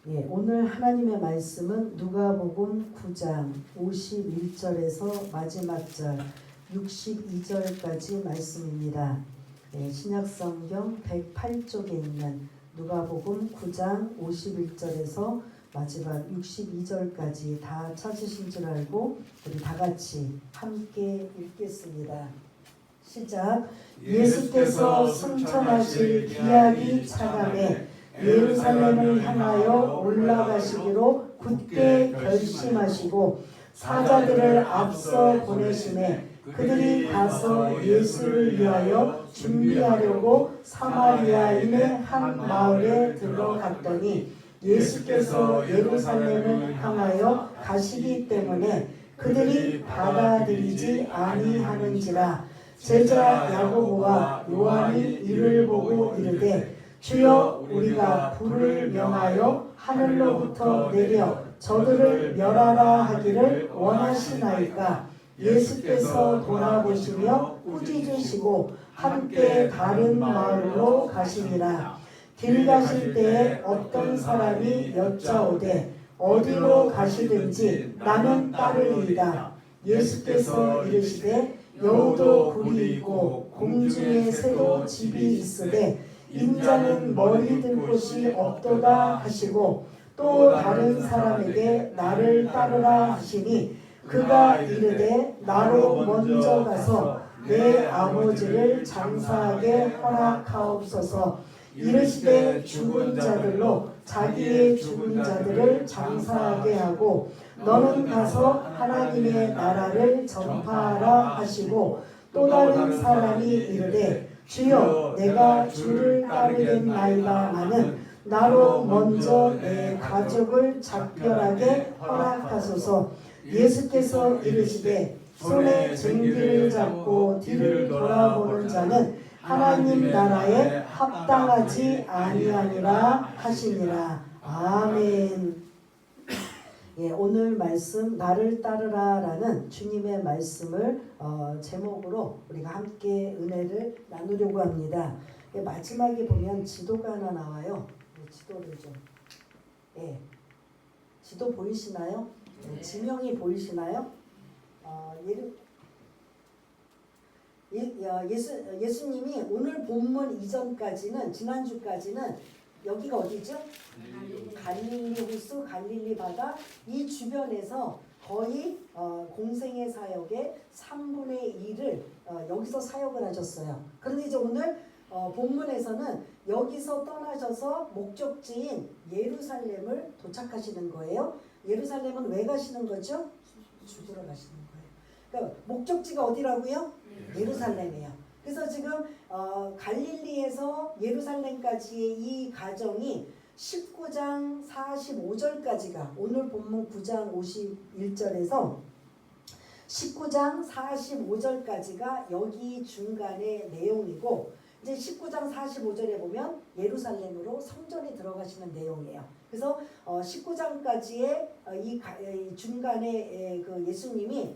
예, 오늘 하나님의 말씀은 누가복음 9장 51절에서 마지막 절 62절까지 말씀입니다. 예, 신약성경 108쪽에 있는 누가복음 9장 51절에서 마지막 62절까지 다 찾으신 줄 알고 우리 다 같이 함께 읽겠습니다. 시작. 예수께서 승천하실 기약이 차감해 예루살렘을 향하여 올라가시기로 굳게 결심하시고 사자들을 앞서 보내시매 그들이 가서 예수를 위하여 준비하려고 사마리아인의 한 마을에 들어갔더니 예수께서 예루살렘을 향하여 가시기 때문에 그들이 받아들이지 아니하는지라. 제자 야고보와 요한이 이를 보고 이르되 주여, 우리가 불을 명하여 하늘로부터 내려 저들을 멸하라 하기를 원하시나이까. 예수께서 돌아보시며 꾸짖으시고 함께 다른 마을로 가시니라. 길 가실 때에 어떤 사람이 여짜오되 어디로 가시든지 나는 따르리이다. 예수께서 이르시되 여우도 굴이 있고 공중에 새도 집이 있으되 인자는 머리 들 곳이 없도다 하시고 또 다른 사람에게 나를 따르라 하시니 그가 이르되 나로 먼저 가서 내 아버지를 장사하게 허락하옵소서. 이르시되 죽은 자들로 자기의 죽은 자들을 장사하게 하고 너는 가서 하나님의 나라를 전파하라 하시고 또 다른 사람이 이르되 주여, 내가 주를 따르겠나이다마는 나로 먼저 내 가족을 작별하게 허락하소서. 예수께서 이르시되 손에 쟁기를 잡고 뒤를 돌아보는 자는 하나님 나라에 합당하지 아니하니라 하시니라. 아멘. 예, 오늘 말씀 나를 따르라라는 주님의 말씀을 제목으로 우리가 함께 은혜를 나누려고 합니다. 예, 마지막에 보면 지도가 하나 나와요. 지도를 좀. 예, 지도 보이시나요? 네. 지명이 보이시나요? 예수님이 오늘 본문 이전까지는 지난주까지는 여기가 어디죠? 갈릴리 호수, 갈릴리 바다 이 주변에서 거의 공생의 사역의 3분의 1을 여기서 사역을 하셨어요. 그런데 이제 오늘 본문에서는 여기서 떠나셔서 목적지인 예루살렘을 도착하시는 거예요. 예루살렘은 왜 가시는 거죠? 죽으러 가시는 거예요. 그러니까 목적지가 어디라고요? 예루살렘이에요. 그래서 지금 갈릴리에서 예루살렘까지의 이 과정이 19장 45절까지가 오늘 본문 9장 51절에서 19장 45절까지가 여기 중간의 내용이고 이제 19장 45절에 보면 예루살렘으로 성전에 들어가시는 내용이에요. 그래서 19장까지의 이 중간에 그 예수님이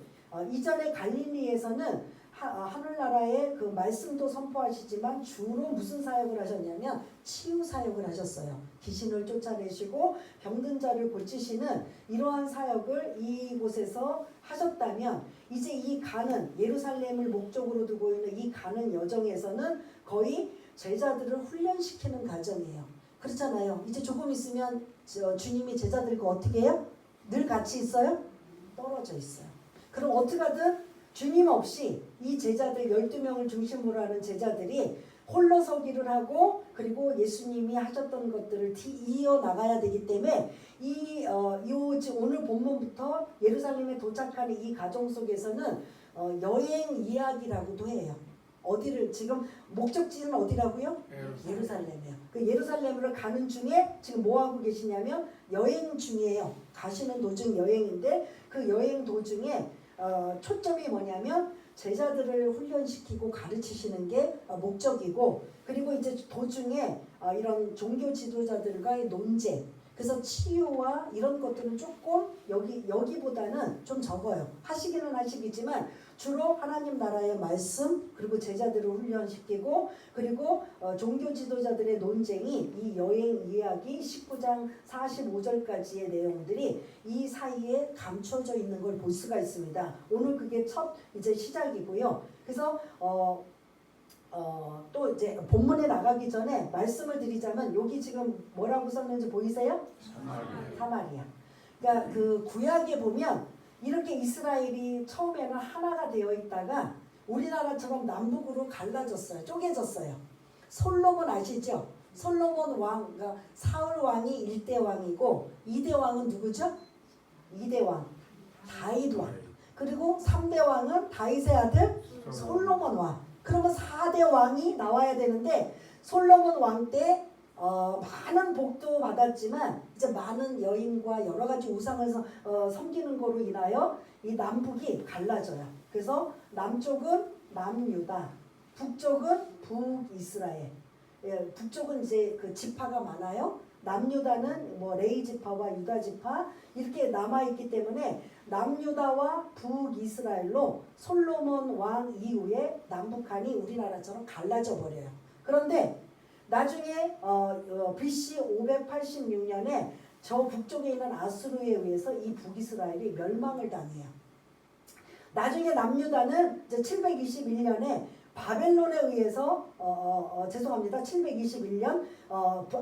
이전에 갈릴리에서는 하늘나라의 그 말씀도 선포하시지만 주로 무슨 사역을 하셨냐면 치유 사역을 하셨어요. 귀신을 쫓아내시고 병든 자를 고치시는 이러한 사역을 이곳에서 하셨다면 이제 이 가는 예루살렘을 목적으로 두고 있는 이 가는 여정에서는 거의 제자들을 훈련시키는 과정이에요. 그렇잖아요. 이제 조금 있으면 주님이 제자들과 어떻게 해요? 늘 같이 있어요? 떨어져 있어요. 그럼 어떻게 하든 주님 없이 이 제자들 12명을 중심으로 하는 제자들이 홀로 서기를 하고 그리고 예수님이 하셨던 것들을 이어나가야 되기 때문에 오늘 본문부터 예루살렘에 도착하는 이 과정 속에서는 여행 이야기라고도 해요. 어디를 지금 목적지는 어디라고요? 예루살렘이에요. 그 예루살렘으로 가는 중에 지금 뭐 하고 계시냐면 여행 중이에요. 가시는 도중 여행인데 그 여행 도중에 초점이 뭐냐면 제자들을 훈련시키고 가르치시는 게 목적이고 그리고 이제 도중에 이런 종교 지도자들과의 논쟁 그래서 치유와 이런 것들은 조금 여기보다는 좀 적어요. 하시기는 하시겠지만 주로 하나님 나라의 말씀 그리고 제자들을 훈련시키고 그리고 종교 지도자들의 논쟁이 이 여행 이야기 19장 45절까지의 내용들이 이 사이에 감춰져 있는 걸 볼 수가 있습니다. 오늘 그게 첫 이제 시작이고요. 그래서 또 이제 본문에 나가기 전에 말씀을 드리자면 여기 지금 뭐라고 썼는지 보이세요? 사마리아. 그러니까 그 구약에 보면 이렇게 이스라엘이 처음에는 하나가 되어 있다가 우리나라처럼 남북으로 갈라졌어요. 쪼개졌어요. 솔로몬 아시죠? 솔로몬 왕, 그러니까 사울 왕이 1대 왕이고 2대 왕은 누구죠? 2대 왕, 다윗 왕. 그리고 3대 왕은 다윗의 아들 솔로몬 왕. 그러면 4대 왕이 나와야 되는데 솔로몬 왕 때 많은 복도 받았지만 이제 많은 여인과 여러 가지 우상을 섬기는 거로 인하여 이 남북이 갈라져요. 그래서 남쪽은 남유다, 북쪽은 북이스라엘. 예, 북쪽은 이제 그 지파가 많아요. 남유다는 뭐 레위 지파와 유다 지파 이렇게 남아 있기 때문에 남유다와 북이스라엘로 솔로몬 왕 이후에 남북한이 우리나라처럼 갈라져 버려요. 그런데 나중에 BC 586년에 저 북쪽에 있는 아수르에 의해서 이 북이스라엘이 멸망을 당해요. 나중에 남유다는 이제 721년에 바벨론에 의해서 죄송합니다. 721년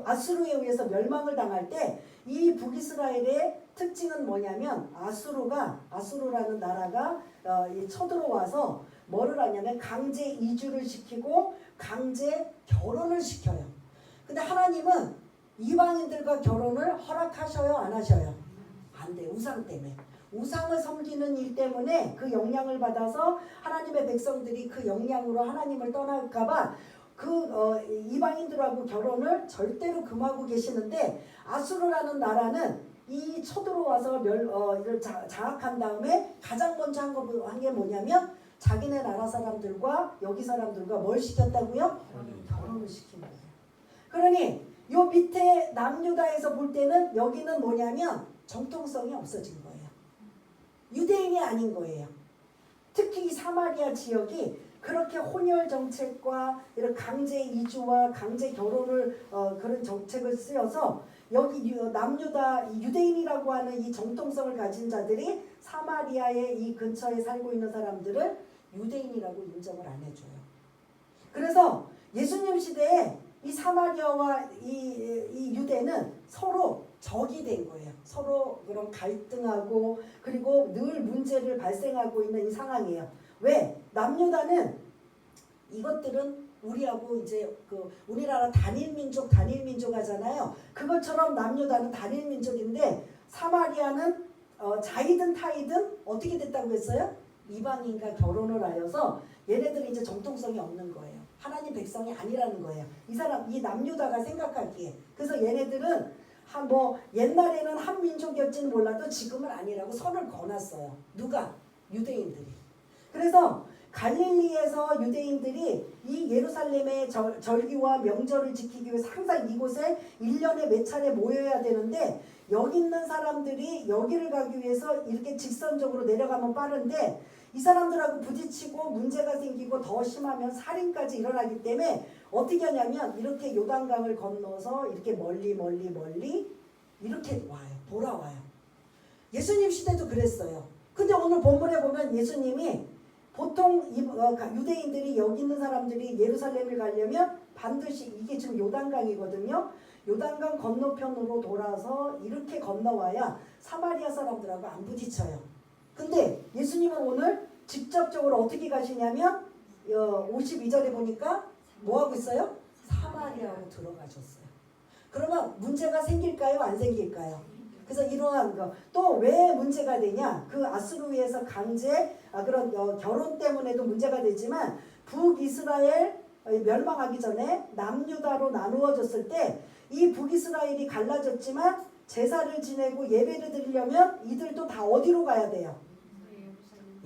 아수르에 의해서 멸망을 당할 때 이 북이스라엘의 특징은 뭐냐면 아수르라는 나라가 쳐들어와서 뭐를 하냐면 강제 이주를 시키고 강제 결혼을 시켜요. 근데 하나님은 이방인들과 결혼을 허락하셔요, 안 하셔요? 안 돼요. 우상 때문에. 우상을 섬기는 일 때문에 그 영향을 받아서 하나님의 백성들이 그 영향으로 하나님을 떠날까봐 이방인들하고 결혼을 절대로 금하고 계시는데 아수르라는 나라는 이 쳐들어와서 이를 장악한 다음에 가장 먼저 한 게 뭐냐면 자기네 나라 사람들과 여기 사람들과 뭘 시켰다고요? 결혼을 시킨 거예요. 그러니 요 밑에 남유다에서 볼 때는 여기는 뭐냐면 정통성이 없어진 거예요. 유대인이 아닌 거예요. 특히 이 사마리아 지역이 그렇게 혼혈 정책과 이런 강제 이주와 강제 결혼을 그런 정책을 쓰여서 여기 남유다 유대인이라고 하는 이 정통성을 가진 자들이 사마리아의 이 근처에 살고 있는 사람들을 유대인이라고 인정을 안 해줘요. 그래서 예수님 시대에 이 사마리아와 이 유대는 서로 적이 된 거예요. 서로 그런 갈등하고 그리고 늘 문제를 발생하고 있는 이 상황이에요. 왜? 남유다는 이것들은 우리하고 이제 우리나라 단일민족 하잖아요. 그것처럼 남유다는 단일민족인데 사마리아는 자이든 타이든 어떻게 됐다고 했어요? 이방인과 결혼을 하여서 얘네들은 이제 정통성이 없는 거예요. 하나님 백성이 아니라는 거예요. 이 남유다가 생각하기에. 그래서 얘네들은 옛날에는 한 민족이었지는 몰라도 지금은 아니라고 선을 거놨어요. 누가? 유대인들이. 그래서 갈릴리에서 유대인들이 이 예루살렘의 절기와 명절을 지키기 위해서 항상 이곳에 1년에 몇 차례 모여야 되는데 여기 있는 사람들이 여기를 가기 위해서 이렇게 직선적으로 내려가면 빠른데 이 사람들하고 부딪히고 문제가 생기고 더 심하면 살인까지 일어나기 때문에 어떻게 하냐면 이렇게 요단강을 건너서 이렇게 멀리 이렇게 와요. 돌아와요. 예수님 시대도 그랬어요. 근데 오늘 본문에 보면 예수님이 보통 유대인들이 여기 있는 사람들이 예루살렘을 가려면 반드시 이게 지금 요단강이거든요. 요단강 건너편으로 돌아서 이렇게 건너와야 사마리아 사람들하고 안 부딪혀요. 근데 예수님은 오늘 직접적으로 어떻게 가시냐면 52절에 보니까 뭐 하고 있어요? 사마리아로 들어가셨어요. 그러면 문제가 생길까요? 안 생길까요? 그래서 이러한 거 또 왜 문제가 되냐? 그 아수르에서 강제 그런 결혼 때문에도 문제가 되지만 북이스라엘 멸망하기 전에 남유다로 나누어졌을 때 이 북이스라엘이 갈라졌지만 제사를 지내고 예배를 드리려면 이들도 다 어디로 가야 돼요?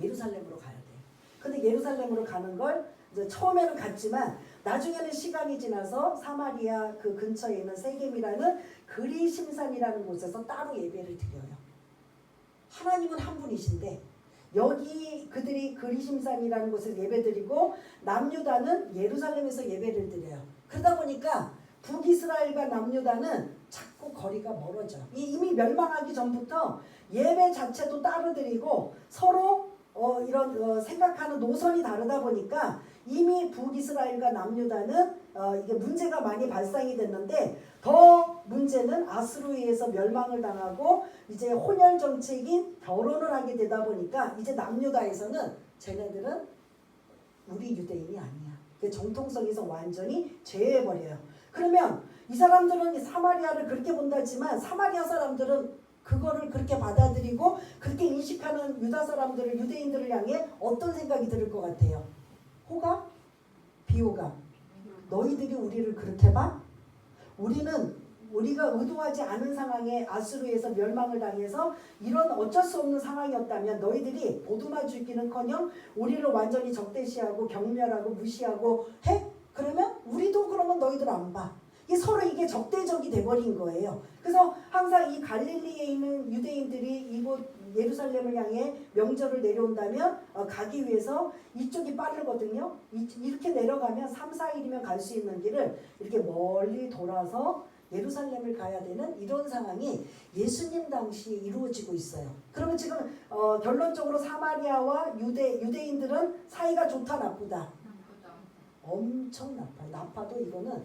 예루살렘으로 가야 돼요. 근데 예루살렘으로 가는 걸 이제 처음에는 갔지만 나중에는 시간이 지나서 사마리아 그 근처에 있는 세겜이라는 그리심산이라는 곳에서 따로 예배를 드려요. 하나님은 한 분이신데 여기 그들이 그리심산이라는 곳에서 예배드리고 남유다는 예루살렘에서 예배를 드려요. 그러다 보니까 북이스라엘과 남유다는 자꾸 거리가 멀어져. 이미 멸망하기 전부터 예배 자체도 따로 드리고 서로 이런 생각하는 노선이 다르다 보니까 이미 북이스라엘과 남유다는 이게 문제가 많이 발생이 됐는데 더 문제는 아수르에 의해서 멸망을 당하고 이제 혼혈 정책인 결혼을 하게 되다 보니까 이제 남유다에서는 쟤네들은 우리 유대인이 아니야. 그 정통성에서 완전히 제외해버려요. 그러면 이 사람들은 사마리아를 그렇게 본다지만 사마리아 사람들은 그거를 그렇게 받아들이고 그렇게 인식하는 유다 사람들을 유대인들을 향해 어떤 생각이 들을 것 같아요? 호감? 비호감? 너희들이 우리를 그렇게 봐? 우리가 의도하지 않은 상황에 아수르에서 멸망을 당해서 이런 어쩔 수 없는 상황이었다면 너희들이 보듬어 주기는커녕 우리를 완전히 적대시하고 경멸하고 무시하고 해? 그러면 우리도 그러면 너희들 안 봐. 서로 이게 적대적이 돼버린 거예요. 그래서 항상 이 갈릴리에 있는 유대인들이 이곳 예루살렘을 향해 명절을 내려온다면 가기 위해서 이쪽이 빠르거든요. 이렇게 내려가면 3, 4일이면 갈 수 있는 길을 이렇게 멀리 돌아서 예루살렘을 가야 되는 이런 상황이 예수님 당시에 이루어지고 있어요. 그러면 지금 결론적으로 사마리아와 유대인들은 사이가 좋다 나쁘다? 엄청 나빠요. 나빠도 이거는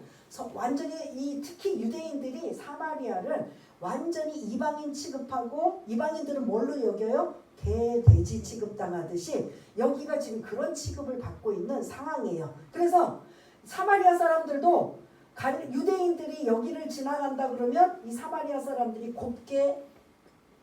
완전히 특히 유대인들이 사마리아를 완전히 이방인 취급하고 이방인들은 뭘로 여겨요? 개, 돼지 취급당하듯이 여기가 지금 그런 취급을 받고 있는 상황이에요. 그래서 사마리아 사람들도 유대인들이 여기를 지나간다 그러면 이 사마리아 사람들이 곱게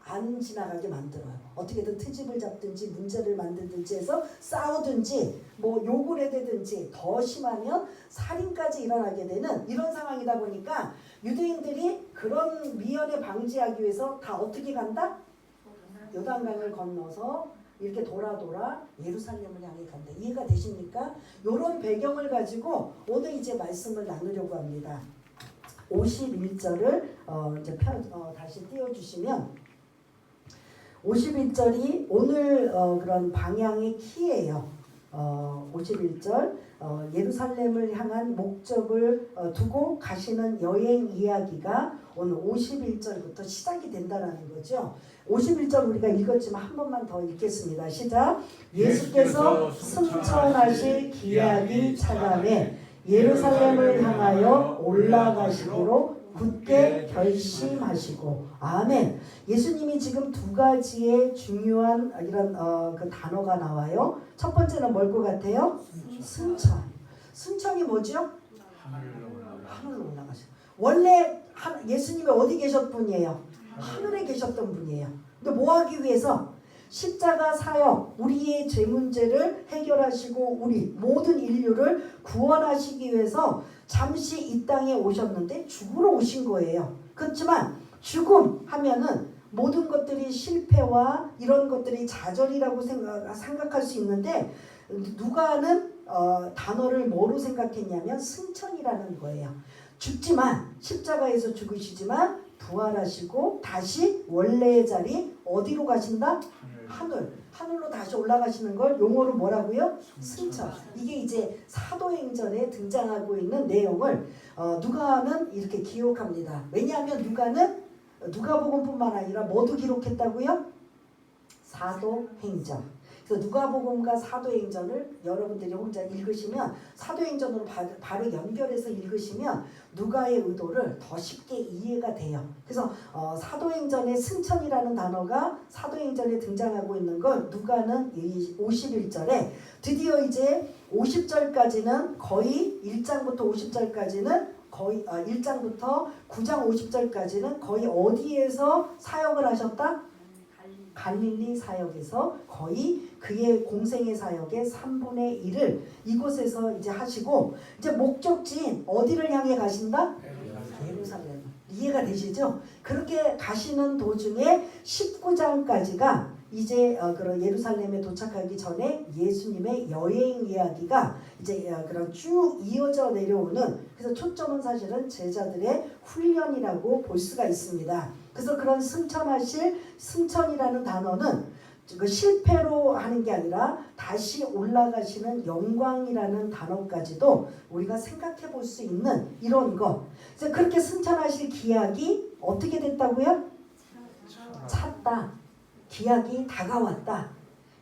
안 지나가게 만들어요. 어떻게든 트집을 잡든지 문제를 만들든지 해서 싸우든지 뭐 욕을 해대든지 더 심하면 살인까지 일어나게 되는 이런 상황이다 보니까 유대인들이 그런 미연에 방지하기 위해서 다 어떻게 간다? 요단강을 건너서 이렇게 돌아 예루살렘을 향해 간다. 이해가 되십니까? 이런 배경을 가지고 오늘 이제 말씀을 나누려고 합니다. 51절을 이제 다시 띄워주시면 51절이 오늘 그런 방향의 키예요. 51절 예루살렘을 향한 목적을 두고 가시는 여행 이야기가 오늘 51절부터 시작이 된다라는 거죠. 51절 우리가 읽었지만 한 번만 더 읽겠습니다. 시작. 예수께서 승천하실 기약이 차감해 예루살렘을 향하여 올라가시기로 굳게 결심하시고. 아멘. 예수님이 지금 두 가지의 중요한 이런 그 단어가 나와요. 첫 번째는 뭘 것 같아요? 승천. 승천이 뭐죠? 하늘로 올라가셔. 원래 예수님이 어디 계셨던 분이에요? 하늘에 계셨던 분이에요. 근데 뭐 하기 위해서? 십자가 사역, 우리의 죄 문제를 해결하시고 우리 모든 인류를 구원하시기 위해서 잠시 이 땅에 오셨는데 죽으러 오신 거예요. 그렇지만 죽음 하면은 모든 것들이 실패와 이런 것들이 좌절이라고 생각할 수 있는데 누가는 단어를 뭐로 생각했냐면 승천이라는 거예요. 죽지만 십자가에서 죽으시지만 부활하시고 다시 원래의 자리 어디로 가신다? 하늘로 다시 올라가시는 걸 용어로 뭐라고요? 승천. 이게 이제 사도행전에 등장하고 있는 내용을 누가는 이렇게 기록합니다. 왜냐하면 누가는 누가복음뿐만 아니라 뭐도 기록했다고요? 사도행전. 그래서 누가복음과 사도행전을 여러분들이 혼자 읽으시면 사도행전으로 바로 연결해서 읽으시면 누가의 의도를 더 쉽게 이해가 돼요. 그래서 사도행전의 승천이라는 단어가 사도행전에 등장하고 있는 걸 누가는 51절에 드디어 이제 50절까지는 거의 1장부터 50절까지는 거의 1장부터 9장 50절까지는 거의 어디에서 사역을 하셨다? 갈릴리 사역에서 거의 그의 공생의 사역의 3분의 1을 이곳에서 이제 하시고 이제 목적지인 어디를 향해 가신다? 예루살렘. 이해가 되시죠? 그렇게 가시는 도중에 19장까지가 이제 그런 예루살렘에 도착하기 전에 예수님의 여행 이야기가 이제 그런 쭉 이어져 내려오는, 그래서 초점은 사실은 제자들의 훈련이라고 볼 수가 있습니다. 그래서 그런 승천이라는 단어는 그 실패로 하는 게 아니라 다시 올라가시는 영광이라는 단어까지도 우리가 생각해 볼 수 있는 이런 것. 그래서 그렇게 승천하실 기약이 어떻게 됐다고요? 찼다. 기약이 다가왔다.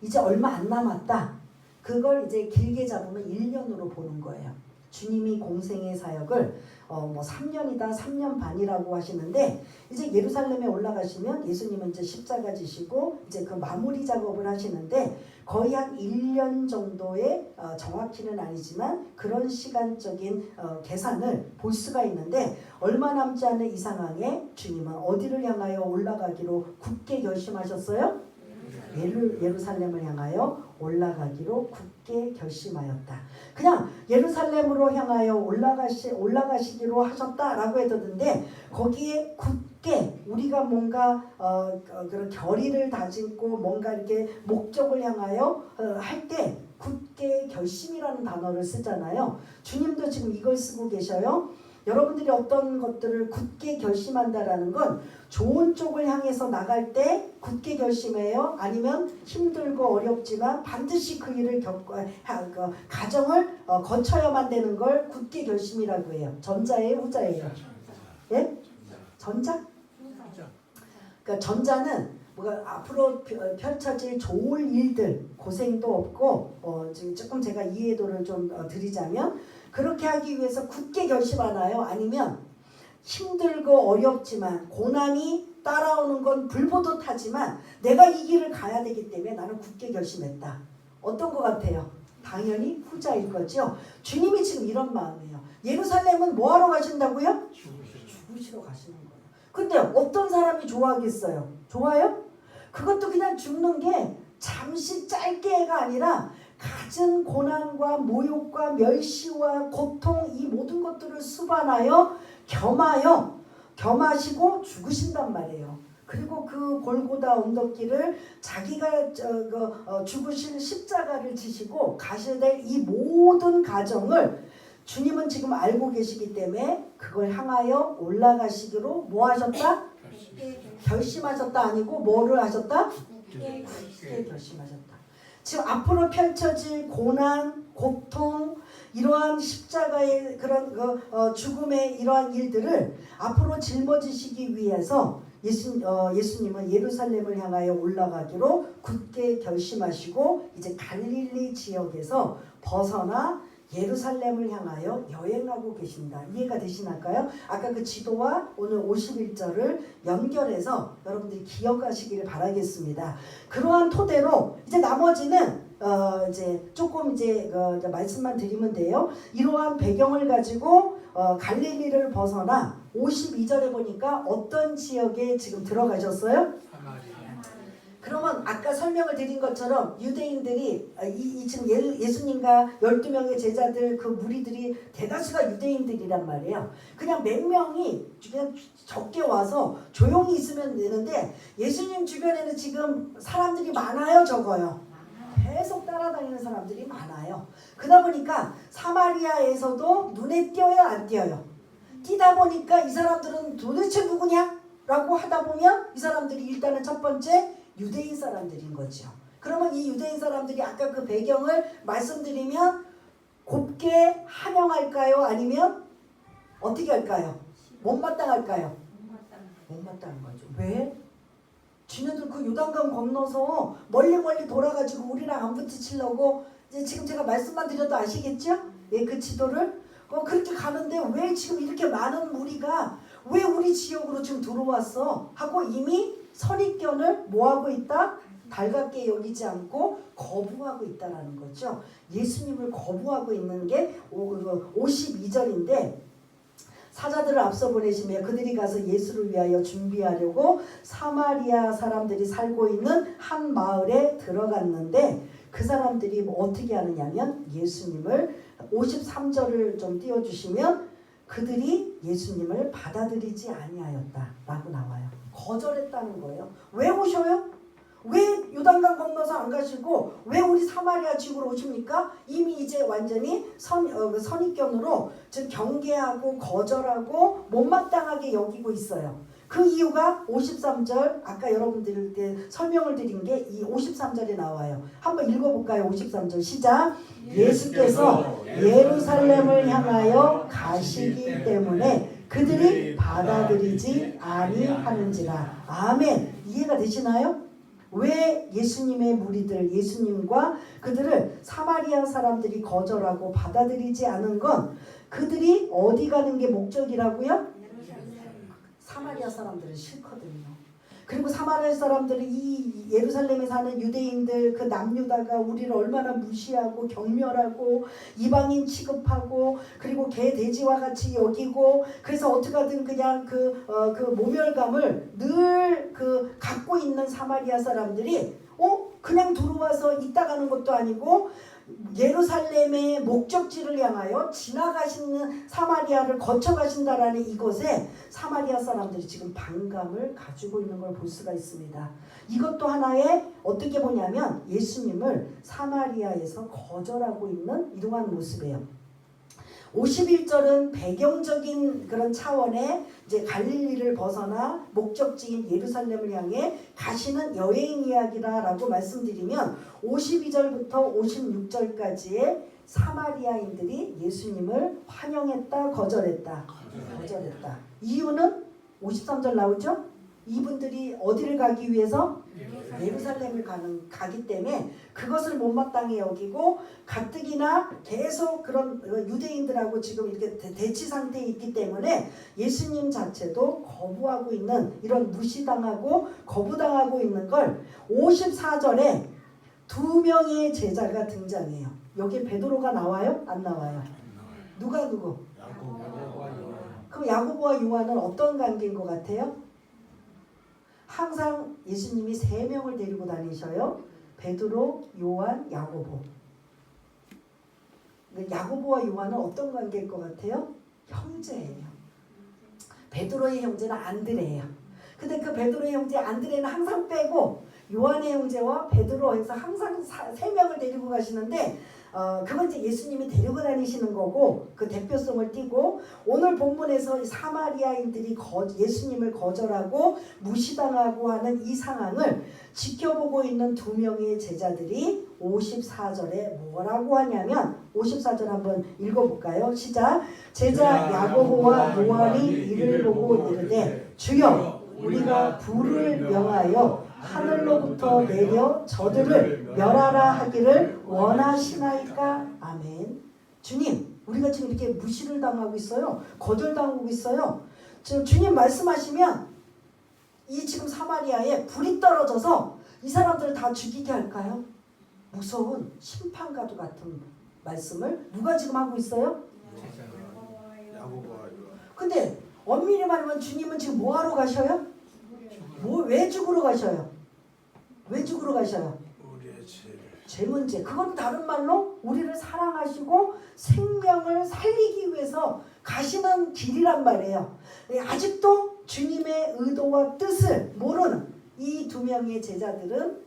이제 얼마 안 남았다. 그걸 이제 길게 잡으면 1년으로 보는 거예요. 주님이 공생의 사역을 3년이다 3년 반이라고 하시는데, 이제 예루살렘에 올라가시면 예수님은 이제 십자가 지시고 이제 그 마무리 작업을 하시는데 거의 한 1년 정도의 정확히는 아니지만 그런 시간적인 계산을 볼 수가 있는데, 얼마 남지 않은 이 상황에 주님은 어디를 향하여 올라가기로 굳게 결심하셨어요? 예루살렘을 향하여 올라가기로 굳게 결심하였다. 그냥 예루살렘으로 향하여 올라가시기로 하셨다라고 했었는데, 거기에 굳게 우리가 뭔가 그런 결의를 다짐고 뭔가 이렇게 목적을 향하여 할 때 굳게 결심이라는 단어를 쓰잖아요. 주님도 지금 이걸 쓰고 계셔요. 여러분들이 어떤 것들을 굳게 결심한다라는 건 좋은 쪽을 향해서 나갈 때 굳게 결심해요? 아니면 힘들고 어렵지만 반드시 그 일을 가정을 거쳐야만 되는 걸 굳게 결심이라고 해요. 전자예요? 후자예요? 예? 전자? 그러니까 전자는 뭐가 앞으로 펼쳐질 좋을 일들, 고생도 없고 지금 조금 제가 이해도를 좀 드리자면, 그렇게 하기 위해서 굳게 결심하나요? 아니면 힘들고 어렵지만 고난이 따라오는 건 불보듯 하지만 내가 이 길을 가야 되기 때문에 나는 굳게 결심했다. 어떤 것 같아요? 당연히 후자일 거죠. 주님이 지금 이런 마음이에요. 예루살렘은 뭐하러 가신다고요? 죽으시러 가시는 거예요. 근데 어떤 사람이 좋아하겠어요? 좋아요? 그것도 그냥 죽는 게 잠시 짧게가 아니라 갖은 고난과 모욕과 멸시와 고통, 이 모든 것들을 수반하여 겸하시고 죽으신단 말이에요. 그리고 그 골고다 언덕길을 자기가 죽으실 십자가를 지시고 가셔야 될 이 모든 과정을 주님은 지금 알고 계시기 때문에 그걸 향하여 올라가시기로 뭐 하셨다? 결심하셨다. 아니고 뭐를 하셨다? 굳게 결심하셨다. 지금 앞으로 펼쳐질 고난, 고통, 이러한 십자가의 그런 죽음의 이러한 일들을 앞으로 짊어지시기 위해서 예수님은 예루살렘을 향하여 올라가기로 굳게 결심하시고 이제 갈릴리 지역에서 벗어나 예루살렘을 향하여 여행하고 계십니다. 이해가 되시나요? 아까 그 지도와 오늘 51절을 연결해서 여러분들이 기억하시기를 바라겠습니다. 그러한 토대로 이제 나머지는 이제 조금 이제 말씀만 드리면 돼요. 이러한 배경을 가지고 갈릴리를 벗어나 52절에 보니까 어떤 지역에 지금 들어가셨어요? 그러면 아까 설명을 드린 것처럼 유대인들이 지금 예수님과 12명의 제자들 그 무리들이 대다수가 유대인들이란 말이에요. 그냥 몇 명이 그냥 적게 와서 조용히 있으면 되는데 예수님 주변에는 지금 사람들이 많아요, 적어요? 계속 따라다니는 사람들이 많아요. 그러다 보니까 사마리아에서도 눈에 띄어요, 안 띄어요? 띄다 보니까 이 사람들은 도대체 누구냐? 라고 하다 보면 이 사람들이 일단은 첫 번째 유대인 사람들인 거죠. 그러면 이 유대인 사람들이 아까 그 배경을 말씀드리면 곱게 환영할까요? 아니면 어떻게 할까요? 못마땅할까요? 못마땅한 거죠. 왜? 지네들 그 요단강 건너서 멀리 돌아가지고 우리랑 안 부딪히려고, 이제 지금 제가 말씀만 드려도 아시겠죠? 예, 그 지도를 그렇게 가는데 왜 지금 이렇게 많은 무리가 왜 우리 지역으로 지금 들어왔어? 하고 이미 선입견을 뭐하고 있다? 달갑게 여기지 않고 거부하고 있다라는 거죠. 예수님을 거부하고 있는 게 52절인데, 사자들을 앞서 보내시며 그들이 가서 예수를 위하여 준비하려고 사마리아 사람들이 살고 있는 한 마을에 들어갔는데, 그 사람들이 어떻게 하느냐면 예수님을 53절을 좀 띄워주시면 그들이 예수님을 받아들이지 아니하였다 라고 나와요. 거절했다는 거예요. 왜 오셔요? 왜 요단강 건너서 안 가시고 왜 우리 사마리아 지구로 오십니까? 이미 이제 완전히 선입견으로 즉 경계하고 거절하고 못마땅하게 여기고 있어요. 그 이유가 53절 아까 여러분들께 설명을 드린 게 이 53절에 나와요. 한번 읽어볼까요? 53절 시작. 예수께서 예루살렘을 향하여 가시기 때문에 그들이 받아들이지 아니하는지라. 아멘. 이해가 되시나요? 왜 예수님의 무리들, 예수님과 그들을 사마리아 사람들이 거절하고 받아들이지 않은 건 그들이 어디 가는 게 목적이라고요? 사마리아 사람들은 싫거든요. 그리고 사마리아 사람들은 이 예루살렘에 사는 유대인들 그 남유다가 우리를 얼마나 무시하고 경멸하고 이방인 취급하고 그리고 개 돼지와 같이 여기고 그래서 어떻게든 그냥 그 모멸감을 늘 갖고 있는 사마리아 사람들이 그냥 들어와서 있다 가는 것도 아니고 예루살렘의 목적지를 향하여 지나가시는 사마리아를 거쳐가신다라는 이것에 사마리아 사람들이 지금 반감을 가지고 있는 걸 볼 수가 있습니다. 이것도 하나의 어떻게 보냐면 예수님을 사마리아에서 거절하고 있는 이러한 모습이에요. 51절은 배경적인 그런 차원의 이제 갈릴리를 벗어나 목적지인 예루살렘을 향해 가시는 여행 이야기라고 말씀드리면 52절부터 56절까지의 사마리아인들이 예수님을 환영했다, 거절했다. 이유는 53절 나오죠? 이분들이 어디를 가기 위해서? 예루살렘을 가기 때문에 그것을 못마땅히 여기고 가뜩이나 계속 그런 유대인들하고 지금 이렇게 대치 상태에 있기 때문에 예수님 자체도 거부하고 있는 이런 무시당하고 거부당하고 있는 걸 54절에 두 명의 제자가 등장해요. 여기 베드로가 나와요? 안 나와요? 누가 누구? 그럼 야고보와 요한은 어떤 관계인 것 같아요? 항상 예수님이 3명을 데리고 다니셔요. 베드로, 요한, 야고보. 야고보와 요한은 어떤 관계일 것 같아요? 형제예요. 베드로의 형제는 안드레예요. 근데 그 베드로의 형제 안드레는 항상 빼고 요한의 형제와 베드로에서 항상 3명을 데리고 가시는데 그건 이제 예수님이 데리고 다니시는 거고 그 대표성을 띠고 오늘 본문에서 사마리아인들이 예수님을 거절하고 무시당하고 하는 이 상황을 지켜보고 있는 두 명의 제자들이 54절에 뭐라고 하냐면 54절 한번 읽어볼까요? 시작. 제자 야고보와 요한이 이를 보고 이르되 주여 우리가 불을 명하여 하늘로부터 내려 저들을 멸하라 하기를 원하시나이까? 아멘. 주님, 우리가 지금 이렇게 무시를 당하고 있어요. 거절당하고 있어요. 주님 말씀하시면 이 지금 사마리아에 불이 떨어져서 이 사람들을 다 죽이게 할까요? 무서운 심판과도 같은 말씀을 누가 지금 하고 있어요? 근데 엄밀히 말하면 주님은 지금 뭐 하러 가셔요? 왜 죽으러 가셔요? 왜 죽으러 가셔요? 죄 문제. 그건 다른 말로 우리를 사랑하시고 생명을 살리기 위해서 가시는 길이란 말이에요. 아직도 주님의 의도와 뜻을 모르는 이 두 명의 제자들은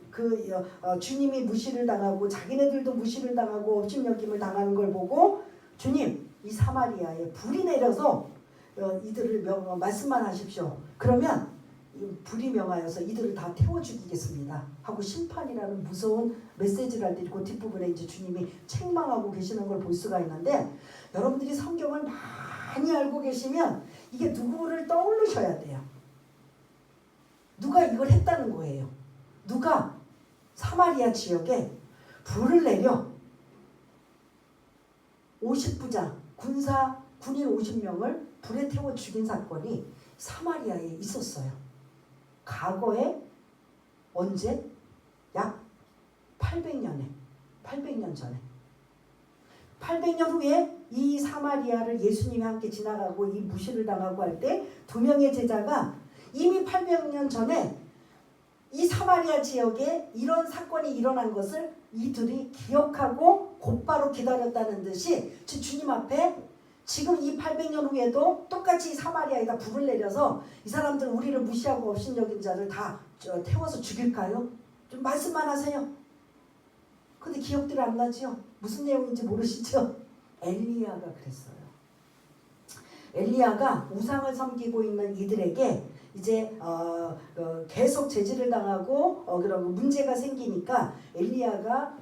주님이 무시를 당하고 자기네들도 무시를 당하고 업신여김을 당하는 걸 보고 주님 이 사마리아에 불이 내려서 이들을 말씀만 하십시오. 그러면 불이 명하여서 이들을 다 태워 죽이겠습니다 하고 심판이라는 무서운 메시지를 할 때 그 뒷부분에 이제 주님이 책망하고 계시는 걸 볼 수가 있는데 여러분들이 성경을 많이 알고 계시면 이게 누구를 떠올리셔야 돼요. 누가 이걸 했다는 거예요. 누가 사마리아 지역에 불을 내려 50부장 군인 50명을 불에 태워 죽인 사건이 사마리아에 있었어요. 과거에 언제? 약 800년 전에 800년 후에 이 사마리아를 예수님이 함께 지나가고 이 무시를 당하고 할 때 두 명의 제자가 이미 800년 전에 이 사마리아 지역에 이런 사건이 일어난 것을 이들이 기억하고 곧바로 기다렸다는 듯이 주님 앞에 지금 이 800년 후에도 똑같이 사마리아에다 불을 내려서 이 사람들 우리를 무시하고 업신여긴 자를 다 태워서 죽일까요? 좀 말씀만 하세요. 근데 기억들이 안 나죠? 무슨 내용인지 모르시죠? 엘리야가 그랬어요. 엘리야가 우상을 섬기고 있는 이들에게 이제 계속 제지를 당하고 그런 문제가 생기니까 엘리야가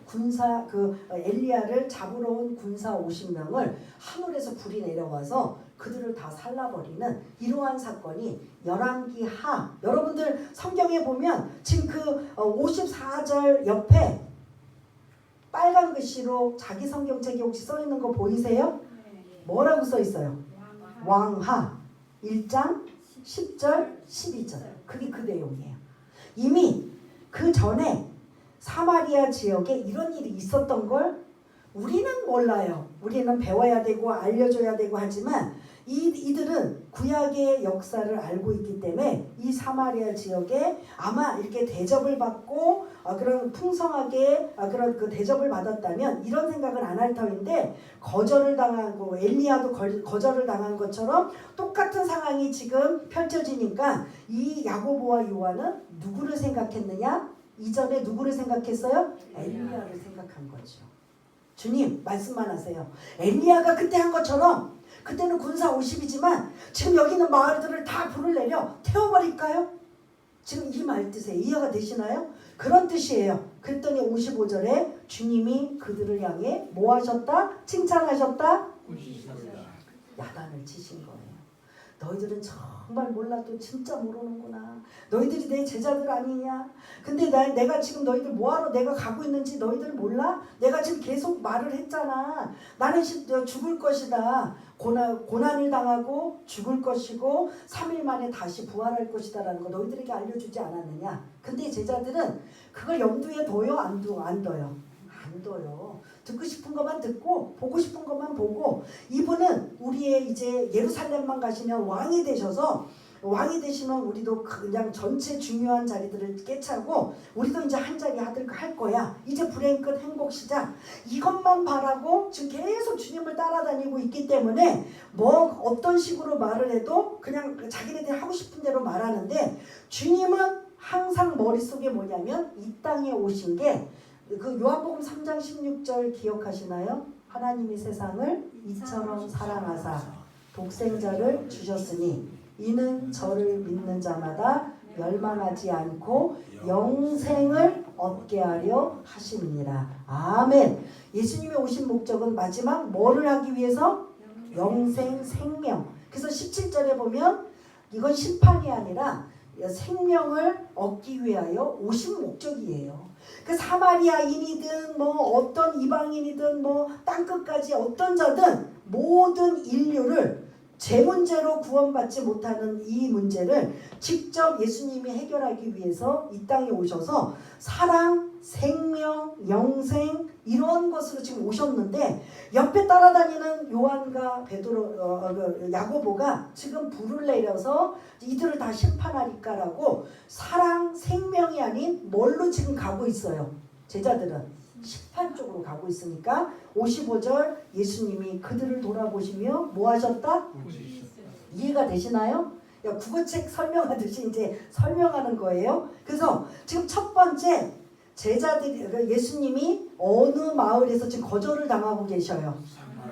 엘리야를 잡으러 온 군사 50명을 하늘에서 불이 내려와서 그들을 다 살라버리는 이러한 사건이 열왕기하, 여러분들 성경에 보면 지금 그 54절 옆에 빨간 글씨로 자기 성경책에 혹시 써 있는 거 보이세요? 뭐라고 써 있어요? 왕하 1장 10절 12절. 그게 그 내용이에요. 이미 그 전에 사마리아 지역에 이런 일이 있었던 걸 우리는 몰라요. 우리는 배워야 되고 알려줘야 되고 하지만 이들은 구약의 역사를 알고 있기 때문에 이 사마리아 지역에 아마 이렇게 대접을 받고 그런 풍성하게 그런 그 대접을 받았다면 이런 생각을 안 할 터인데 거절을 당하고 엘리야도 거절을 당한 것처럼 똑같은 상황이 지금 펼쳐지니까 이 야고보와 요한은 누구를 생각했느냐? 이전에 누구를 생각했어요? 엘리야를 생각한 거죠. 주님 말씀만 하세요. 엘리야가 그때 한 것처럼 그때는 군사 50이지만 지금 여기 있는 마을들을 다 불을 내려 태워버릴까요? 지금 이 말 뜻에 이해가 되시나요? 그런 뜻이에요. 그랬더니 55절에 주님이 그들을 향해 뭐 하셨다? 칭찬하셨다? 야단을 치신 거예요. 너희들은 정말 몰라도 진짜 모르는구나. 너희들이 내 제자들 아니냐? 근데 내가 지금 너희들 뭐하러 내가 가고 있는지 너희들 몰라? 내가 지금 계속 말을 했잖아. 나는 죽을 것이다. 고난을 당하고 죽을 것이고 3일 만에 다시 부활할 것이다 라는 거 너희들에게 알려주지 않았느냐? 근데 제자들은 그걸 염두에 둬요? 안 둬요? 안 둬요. 듣고 싶은 것만 듣고 보고 싶은 것만 보고 이분은 우리의 이제 예루살렘만 가시면 왕이 되셔서 왕이 되시면 우리도 그냥 전체 중요한 자리들을 깨차고 우리도 이제 한 자리 할 거야. 이제 불행 끝 행복 시작. 이것만 바라고 지금 계속 주님을 따라다니고 있기 때문에 뭐 어떤 식으로 말을 해도 그냥 자기네들 하고 싶은 대로 말하는데 주님은 항상 머릿속에 뭐냐면 이 땅에 오신 게 그 요한복음 3장 16절 기억하시나요? 하나님이 세상을 이처럼 사랑하사 독생자를 주셨으니 이는 저를 믿는 자마다 멸망하지 않고 영생을 얻게 하려 하심이니라. 아멘. 예수님이 오신 목적은 마지막 뭐를 하기 위해서? 영생, 생명. 그래서 17절에 보면 이건 심판이 아니라 생명을 얻기 위하여 오신 목적이에요. 그 사마리아인이든 뭐 어떤 이방인이든 뭐 땅끝까지 어떤 자든 모든 인류를 제 문제로 구원받지 못하는 이 문제를 직접 예수님이 해결하기 위해서 이 땅에 오셔서 사랑, 생명, 영생 이런 것으로 지금 오셨는데 옆에 따라다니는 요한과 베드로, 야고보가 지금 불을 내려서 이들을 다 심판하리까라고 사랑, 생명이 아닌 뭘로 지금 가고 있어요. 제자들은 심판 쪽으로 가고 있으니까 55절 예수님이 그들을 돌아보시며 뭐 하셨다? 이해가 되시나요? 국어책 설명하듯이 이제 설명하는 거예요. 그래서 지금 첫 번째 제자들이 예수님이 어느 마을에서 지금 거절을 당하고 계셔요.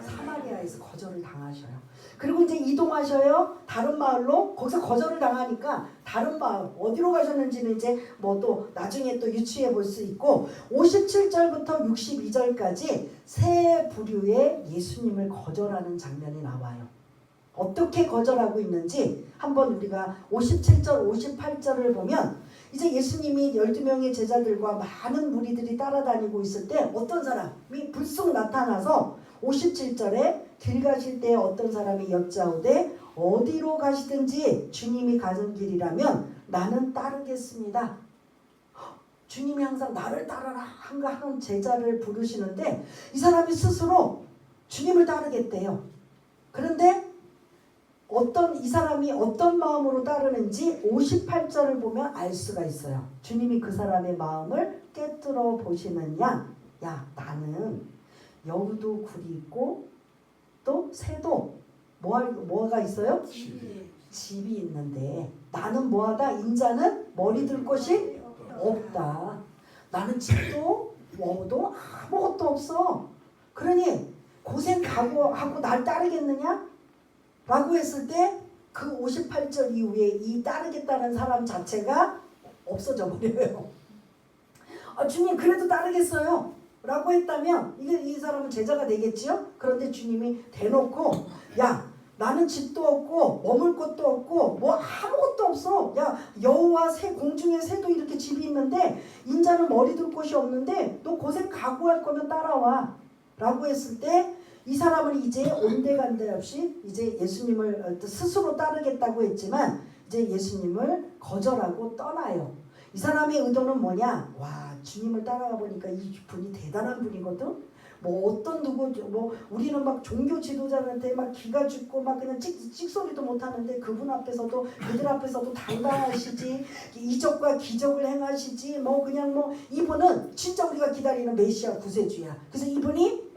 사마리아에서 거절을 당하셔요. 그리고 이제 이동하셔요. 다른 마을로. 거기서 거절을 당하니까 다른 마을 어디로 가셨는지는 이제 뭐 또 나중에 또 유추해 볼 수 있고 57절부터 62절까지 세 부류의 예수님을 거절하는 장면이 나와요. 어떻게 거절하고 있는지 한번 우리가 57절 58절을 보면 이제 예수님이 12명의 제자들과 많은 무리들이 따라다니고 있을 때 어떤 사람이 불쑥 나타나서 57절에 길 가실 때 어떤 사람이 여짜오되 어디로 가시든지 주님이 가는 길이라면 나는 따르겠습니다. 주님이 항상 나를 따르라 하는 제자를 부르시는데 이 사람이 스스로 주님을 따르겠대요. 그런데 이 사람이 어떤 마음으로 따르는지 58절을 보면 알 수가 있어요. 주님이 그 사람의 마음을 깨뜨려 보시느냐. 야, 나는 여우도 굴이 있고 또 새도 뭐가 있어요? 집이 있는데 나는 뭐하다? 인자는 머리 들 곳이 없다. 나는 집도 뭐도 아무것도 없어. 그러니 고생 각오하고 날 따르겠느냐? 라고 했을 때 그 58절 이후에 이 따르겠다는 사람 자체가 없어져 버려요. 주님 그래도 따르겠어요 라고 했다면 이 사람은 제자가 되겠지요. 그런데 주님이 대놓고 야 나는 집도 없고 머물 곳도 없고 뭐 아무것도 없어. 야 여우와 새 공중의 새도 이렇게 집이 있는데 인자는 머리 둘 곳이 없는데 너 고생 각오할 거면 따라와 라고 했을 때 이 사람은 이제 온데간데 없이 이제 예수님을 스스로 따르겠다고 했지만 이제 예수님을 거절하고 떠나요. 이 사람의 의도는 뭐냐? 와 주님을 따라가 보니까 이 분이 대단한 분이거든. 뭐 어떤 누구 뭐 우리는 막 종교 지도자한테 막 기가 죽고 막 그냥 찍소리도 못하는데 그분 앞에서도 그들 앞에서도 당당하시지 이적과 기적을 행하시지 뭐 그냥 뭐 이분은 진짜 우리가 기다리는 메시아 구세주야. 그래서 이분이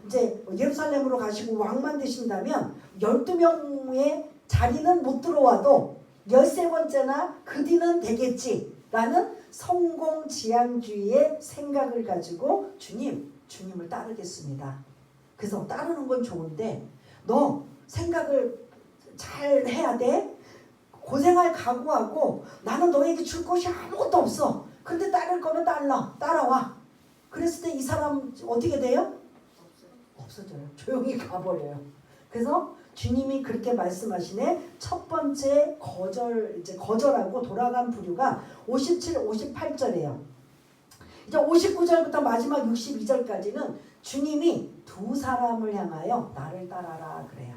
이제 예루살렘으로 가시고 왕만 되신다면 12명의 자리는 못 들어와도 13번째나 그 뒤는 되겠지라는 성공지향주의의 생각을 가지고 주님을 따르겠습니다. 그래서 따르는 건 좋은데 너 생각을 잘 해야 돼. 고생할 각오하고 나는 너에게 줄 것이 아무것도 없어. 근데 따를 거면 따라와. 그랬을 때 이 사람 어떻게 돼요? 없어져요. 조용히 가버려요. 그래서 주님이 그렇게 말씀하시네. 첫 번째 거절하고 돌아간 부류가 57, 58절이에요. 이제 59절부터 마지막 62절까지는 주님이 두 사람을 향하여 나를 따라라 그래요.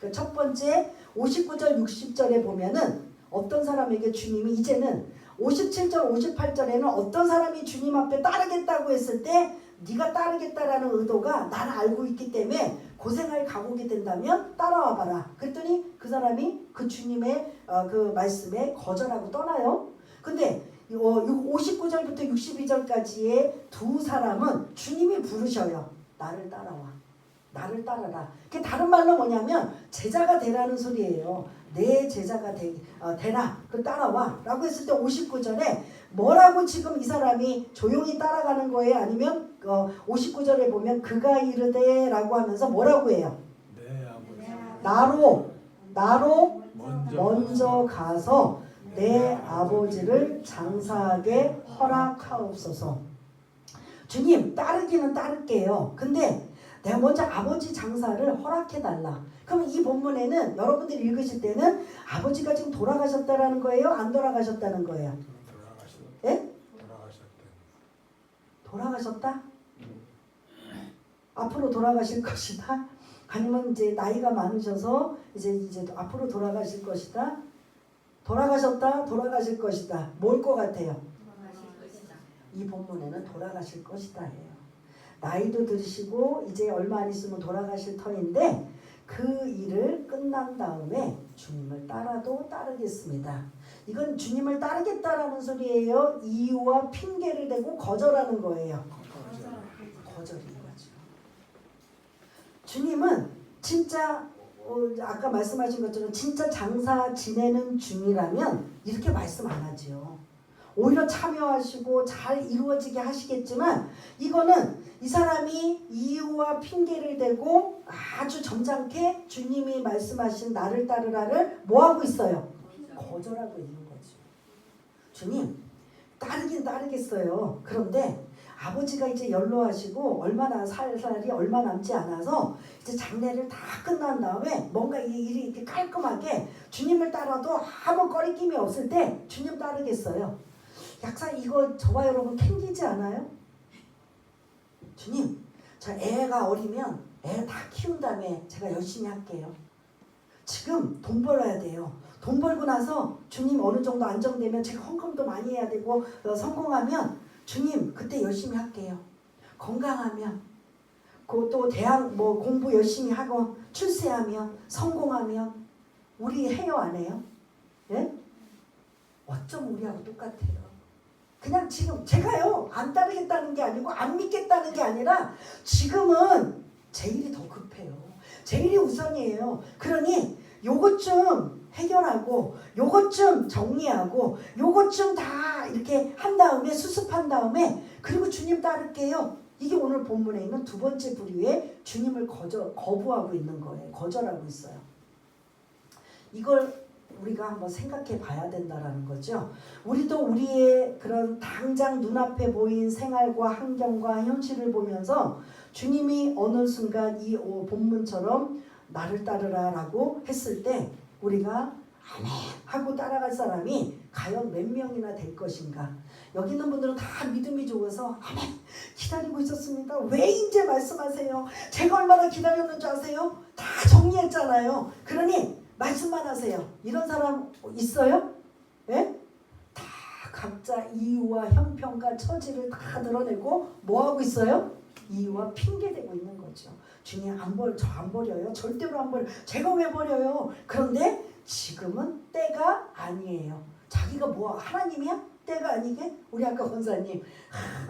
그 첫 번째 59절 60절에 보면은 어떤 사람에게 주님이 이제는 57절 58절에는 어떤 사람이 주님 앞에 따르겠다고 했을 때 네가 따르겠다라는 의도가 나는 알고 있기 때문에 고생할 각오게 된다면 따라와 봐라. 그랬더니 그 사람이 그 주님의 그 말씀에 거절하고 떠나요. 근데 59절부터 62절까지의 두 사람은 주님이 부르셔요. 나를 따라와. 나를 따라라. 그게 다른 말로 뭐냐면 제자가 되라는 소리예요. 내 제자가 되라. 그 따라와. 라고 했을 때 59절에 뭐라고 지금 이 사람이 조용히 따라가는 거예요? 아니면 59절에 보면 그가 이르되 라고 하면서 뭐라고 해요? 네, 아버지. 나로 먼저 가서 내 아버지를 장사하게 허락하옵소서. 주님 따르기는 따를게요. 근데 내가 먼저 아버지 장사를 허락해달라. 그럼 이 본문에는 여러분들이 읽으실 때는 아버지가 지금 돌아가셨다라는 거예요? 안 돌아가셨다는 거예요? 예? 돌아가셨다? 앞으로 돌아가실 것이다? 아니면 이제 나이가 많으셔서 이제 앞으로 돌아가실 것이다? 돌아가실 것이다. 뭘 것 같아요? 돌아가실 것이다. 이 본문에는 돌아가실 것이다 해요. 나이도 들으시고 이제 얼마 안 있으면 돌아가실 터인데 그 일을 끝난 다음에 주님을 따르겠습니다. 이건 주님을 따르겠다라는 소리예요? 이유와 핑계를 대고 거절하는 거예요? 거절인 거죠. 주님은 진짜 아까 말씀하신 것처럼 진짜 장사 지내는 중이라면 이렇게 말씀 안 하죠. 오히려 참여하시고 잘 이루어지게 하시겠지만 이거는 이 사람이 이유와 핑계를 대고 아주 점잖게 주님이 말씀하신 나를 따르라를 뭐하고 있어요? 거절하고 있는 거죠. 주님 따르긴 따르겠어요. 그런데 아버지가 이제 연로하시고 살이 얼마 남지 않아서 이제 장례를 다 끝난 다음에 뭔가 이 일이 이렇게 깔끔하게 주님을 따라도 아무 거리낌이 없을 때 주님 따르겠어요. 약간 이거 저와 여러분 캥기지 않아요? 주님, 저 애가 어리면 애 다 키운 다음에 제가 열심히 할게요. 지금 돈 벌어야 돼요. 돈 벌고 나서 주님 어느 정도 안정되면 제가 헌금도 많이 해야 되고 성공하면 주님 그때 열심히 할게요. 건강하면 또 대학 공부 열심히 하고 출세하면 성공하면 우리 해요 안 해요? 예? 어쩜 우리하고 똑같아요. 그냥 지금 제가요 안 따르겠다는 게 아니고 안 믿겠다는 게 아니라 지금은 제 일이 더 급해요. 제 일이 우선이에요. 그러니 요것 좀 해결하고 요것 좀 정리하고 요것 좀 다 이렇게 한 다음에 수습한 다음에 그리고 주님 따를게요. 이게 오늘 본문에 있는 두 번째 부류의 주님을 거부하고 있는 거예요. 거절하고 있어요. 이걸 우리가 한번 생각해 봐야 된다라는 거죠. 우리도 우리의 그런 당장 눈앞에 보인 생활과 환경과 현실을 보면서 주님이 어느 순간 이 본문처럼 나를 따르라 라고 했을 때 우리가 아멘 하고 따라갈 사람이 과연 몇 명이나 될 것인가. 여기 있는 분들은 다 믿음이 좋아서 아멘 기다리고 있었습니다. 왜 이제 말씀하세요? 제가 얼마나 기다렸는 줄 아세요? 다 정리했잖아요. 그러니 말씀만 하세요. 이런 사람 있어요? 예? 다 각자 이유와 형편과 처지를 다 드러내고 뭐하고 있어요? 이유와 핑계대고 있는 거죠. 주님 저 안 버려요. 절대로 안 버려요. 제가 왜 버려요? 그런데 지금은 때가 아니에요. 자기가 뭐 하나님이야? 때가 아니게? 우리 아까 권사님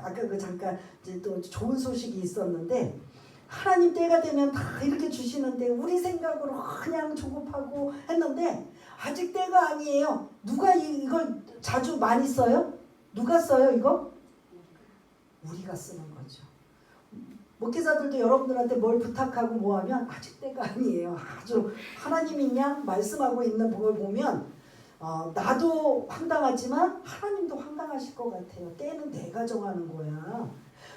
아까 그 잠깐 이제 또 좋은 소식이 있었는데 하나님 때가 되면 다 이렇게 주시는데 우리 생각으로 그냥 조급하고 했는데 아직 때가 아니에요. 누가 이걸 자주 많이 써요? 누가 써요 이거? 우리가 쓰는 거죠. 목회자들도 여러분들한테 뭘 부탁하고 뭐하면 아직 때가 아니에요. 아주 하나님이 그냥 말씀하고 있는 걸 보면 나도 황당하지만 하나님도 황당하실 것 같아요. 때는 내가 정하는 거야.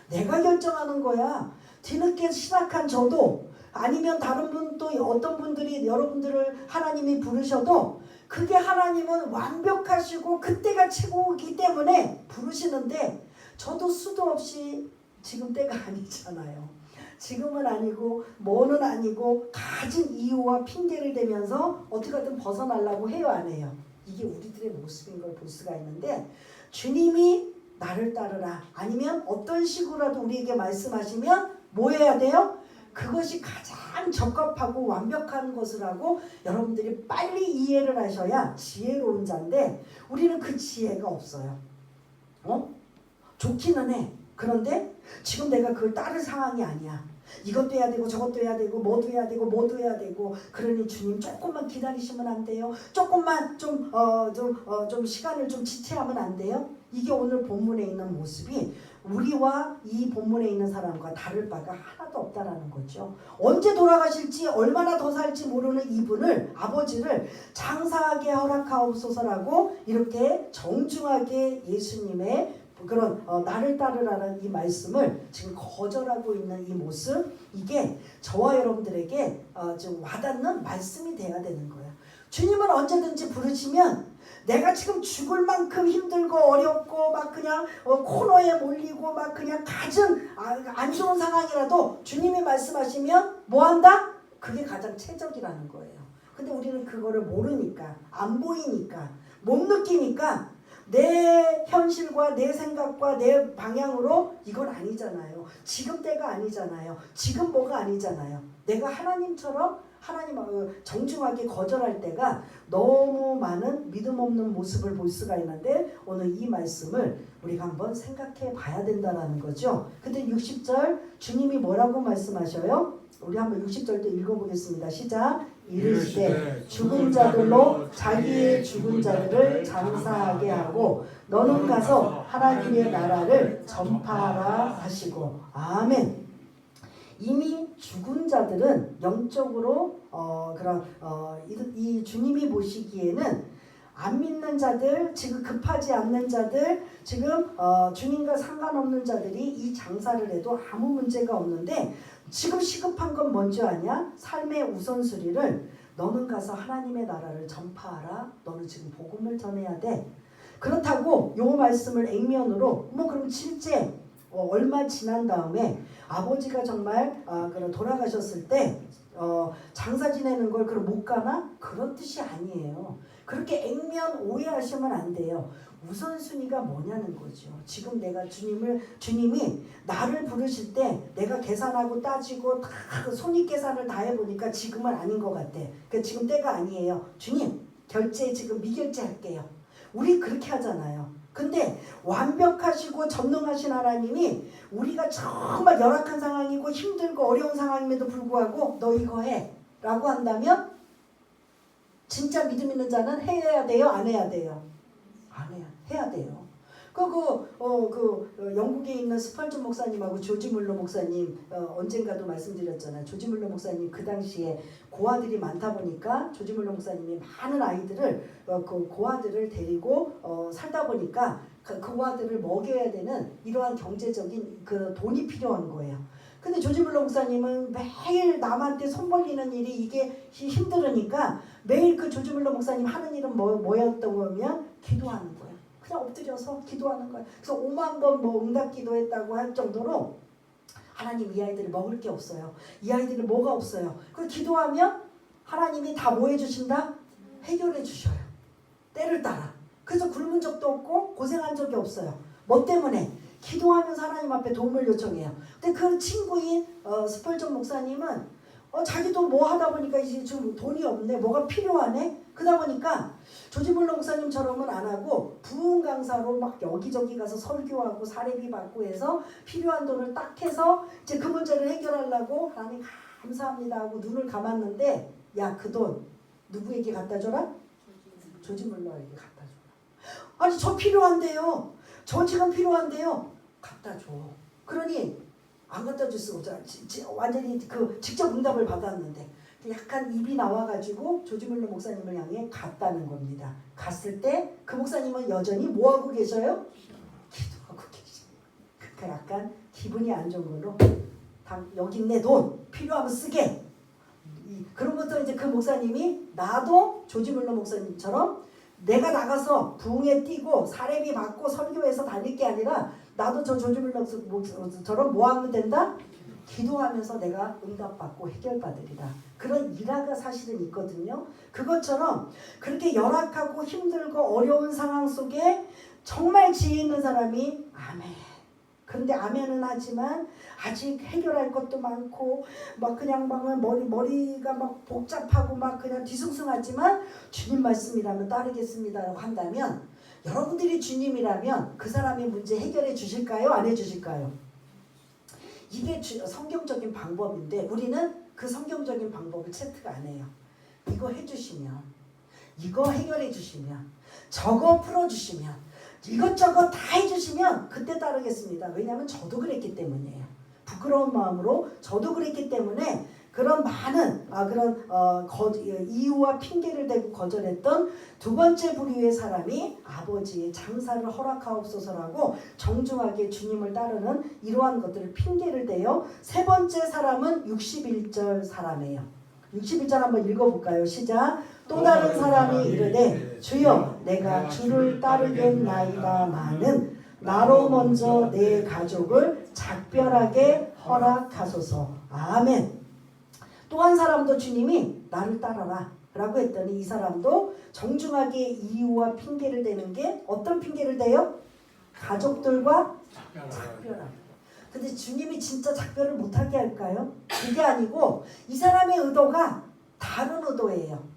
내가 결정하는 거야. 뒤늦게 시작한 저도 아니면 다른 분 또 어떤 분들이 여러분들을 하나님이 부르셔도 그게 하나님은 완벽하시고 그때가 최고이기 때문에 부르시는데 저도 수도 없이 지금 때가 아니잖아요. 지금은 아니고 뭐는 아니고 가진 이유와 핑계를 대면서 어떻게든 벗어나려고 해요 안 해요? 이게 우리들의 모습인 걸 볼 수가 있는데 주님이 나를 따르라 아니면 어떤 식으로라도 우리에게 말씀하시면 뭐 해야 돼요? 그것이 가장 적합하고 완벽한 것을 하고 여러분들이 빨리 이해를 하셔야 지혜로운 자인데 우리는 그 지혜가 없어요. 좋기는 해. 그런데 지금 내가 그걸 따를 상황이 아니야. 이것도 해야 되고 저것도 해야 되고 뭐도 해야 되고 뭐도 해야 되고 그러니 주님 조금만 기다리시면 안 돼요? 조금만 좀 시간을 좀 지체하면 안 돼요? 이게 오늘 본문에 있는 모습이 우리와 이 본문에 있는 사람과 다를 바가 하나도 없다라는 거죠. 언제 돌아가실지 얼마나 더 살지 모르는 이분을 아버지를 장사하게 허락하옵소서라고 이렇게 정중하게 예수님의 그런 나를 따르라는 이 말씀을 지금 거절하고 있는 이 모습 이게 저와 여러분들에게 좀 와닿는 말씀이 돼야 되는 거예요. 주님은 언제든지 부르시면 내가 지금 죽을 만큼 힘들고 어렵고 막 그냥 코너에 몰리고 막 그냥 갖은 안 좋은 상황이라도 주님이 말씀하시면 뭐 한다? 그게 가장 최적이라는 거예요. 근데 우리는 그거를 모르니까 안 보이니까 못 느끼니까 내 현실과 내 생각과 내 방향으로 이건 아니잖아요. 지금 때가 아니잖아요. 지금 뭐가 아니잖아요. 내가 하나님처럼 하나님 정중하게 거절할 때가 너무 많은 믿음 없는 모습을 볼 수가 있는데 오늘 이 말씀을 우리가 한번 생각해 봐야 된다는 거죠. 근데 60절 주님이 뭐라고 말씀하셔요? 우리 한번 60절도 읽어보겠습니다. 시작. 이르시되 죽은 자들로 자기의 죽은 자들을 장사하게 하고 너는 가서 하나님의 나라를 전파하라 하시고 아멘. 이미 죽은 자들은 영적으로 이 주님이 보시기에는 안 믿는 자들, 지금 급하지 않는 자들, 지금 주님과 상관없는 자들이 이 장사를 해도 아무 문제가 없는데 지금 시급한 건 뭔지 아냐? 삶의 우선순위를 너는 가서 하나님의 나라를 전파하라. 너는 지금 복음을 전해야 돼. 그렇다고 요 말씀을 액면으로 그럼 실제 얼마 지난 다음에 아버지가 정말 돌아가셨을 때 장사 지내는 걸 그럼 못 가나? 그런 뜻이 아니에요. 그렇게 액면 오해하시면 안 돼요. 우선순위가 뭐냐는 거죠. 지금 내가 주님이 나를 부르실 때 내가 계산하고 따지고 다 손익계산을 다 해보니까 지금은 아닌 것 같아. 그러니까 지금 때가 아니에요. 주님 결제 지금 미결제 할게요. 우리 그렇게 하잖아요. 근데 완벽하시고 전능하신 하나님이 우리가 정말 열악한 상황이고 힘들고 어려운 상황임에도 불구하고 너 이거 해 라고 한다면 진짜 믿음 있는 자는 해야 돼요? 안 해야 돼요? 해야 돼요. 영국에 있는 스펄전 목사님하고 조지 물러 목사님 언젠가도 말씀드렸잖아요. 조지 물러 목사님 그 당시에 고아들이 많다 보니까 조지 물러 목사님이 많은 아이들을 그 고아들을 데리고 살다 보니까 그 고아들을 먹여야 되는 이러한 경제적인 그 돈이 필요한 거예요. 근데 조지 물러 목사님은 매일 남한테 손 벌리는 일이 이게 힘들으니까 매일 그 조지 물러 목사님 하는 일은 뭐였던 거면 기도하는 거예요. 그냥 엎드려서 기도하는 거예요. 그래서 5만 번 응답 기도했다고 할 정도로 하나님 이 아이들이 먹을 게 없어요. 이 아이들은 뭐가 없어요. 그 기도하면 하나님이 다 뭐 해주신다? 해결해 주셔요. 때를 따라. 그래서 굶은 적도 없고 고생한 적이 없어요. 뭐 때문에? 기도하면서 하나님 앞에 도움을 요청해요. 근데 그 친구인 스펄전 목사님은 자기도 뭐 하다 보니까 이제 좀 돈이 없네. 뭐가 필요하네. 그러다 보니까 조지 물러 목사님처럼은 안 하고 부흥 강사로 막 여기저기 가서 설교하고 사례비 받고 해서 필요한 돈을 딱 해서 이제 그 문제를 해결하려고 하나님 감사합니다 하고 눈을 감았는데 야, 그 돈 누구에게 갖다 줘라? 조지 물러에게 갖다 줘라. 아니 저 필요한데요. 저 지금 필요한데요. 갖다 줘. 그러니 안 갖다 줄 수가 없잖아. 완전히 그 직접 응답을 받았는데 약간 입이 나와가지고 조지 물러 목사님을 향해 갔다는 겁니다. 갔을 때 그 목사님은 여전히 뭐하고 계셔요? 기도하고 계십니다. 그러니까 약간 기분이 안 좋은 걸로 여기 있네 돈 필요하면 쓰게. 그로부터 이제 그 목사님이 나도 조지 물러 목사님처럼 내가 나가서 부흥에 뛰고 사례비 받고 설교해서 다닐 게 아니라 나도 저 조지 물러처럼 뭐 하면 된다? 기도하면서 내가 응답받고 해결받으리라. 그런 일화가 사실은 있거든요. 그것처럼 그렇게 열악하고 힘들고 어려운 상황 속에 정말 지혜 있는 사람이 아멘. 그런데 아멘은 하지만 아직 해결할 것도 많고 막 그냥 막 머리가 막 복잡하고 막 그냥 뒤숭숭하지만 주님 말씀이라면 따르겠습니다라고 한다면 여러분들이 주님이라면 그 사람의 문제 해결해 주실까요? 안 해주실까요? 이게 성경적인 방법인데 우리는 그 성경적인 방법을 채택 안 해요. 이거 해주시면, 이거 해결해 주시면, 저거 풀어주시면, 이것저것 다 해주시면 그때 따르겠습니다. 왜냐하면 저도 그랬기 때문이에요. 부끄러운 마음으로 저도 그랬기 때문에 그런 많은 이유와 핑계를 대고 거절했던 두 번째 부류의 사람이 아버지의 장사를 허락하옵소서라고 정중하게 주님을 따르는 이러한 것들을 핑계를 대요. 세 번째 사람은 61절 사람이에요. 61절 한번 읽어볼까요? 시작. 또 다른 사람이 이르되 주여 내가 주를 따르겠나이다마는 나로 먼저 내 가족을 작별하게 허락하소서. 아멘. 또 한 사람도 주님이 나를 따라라 라고 했더니 이 사람도 정중하게 이유와 핑계를 대는 게 어떤 핑계를 대요? 가족들과 작별하라. 근데 주님이 진짜 작별을 못하게 할까요? 그게 아니고 이 사람의 의도가 다른 의도예요.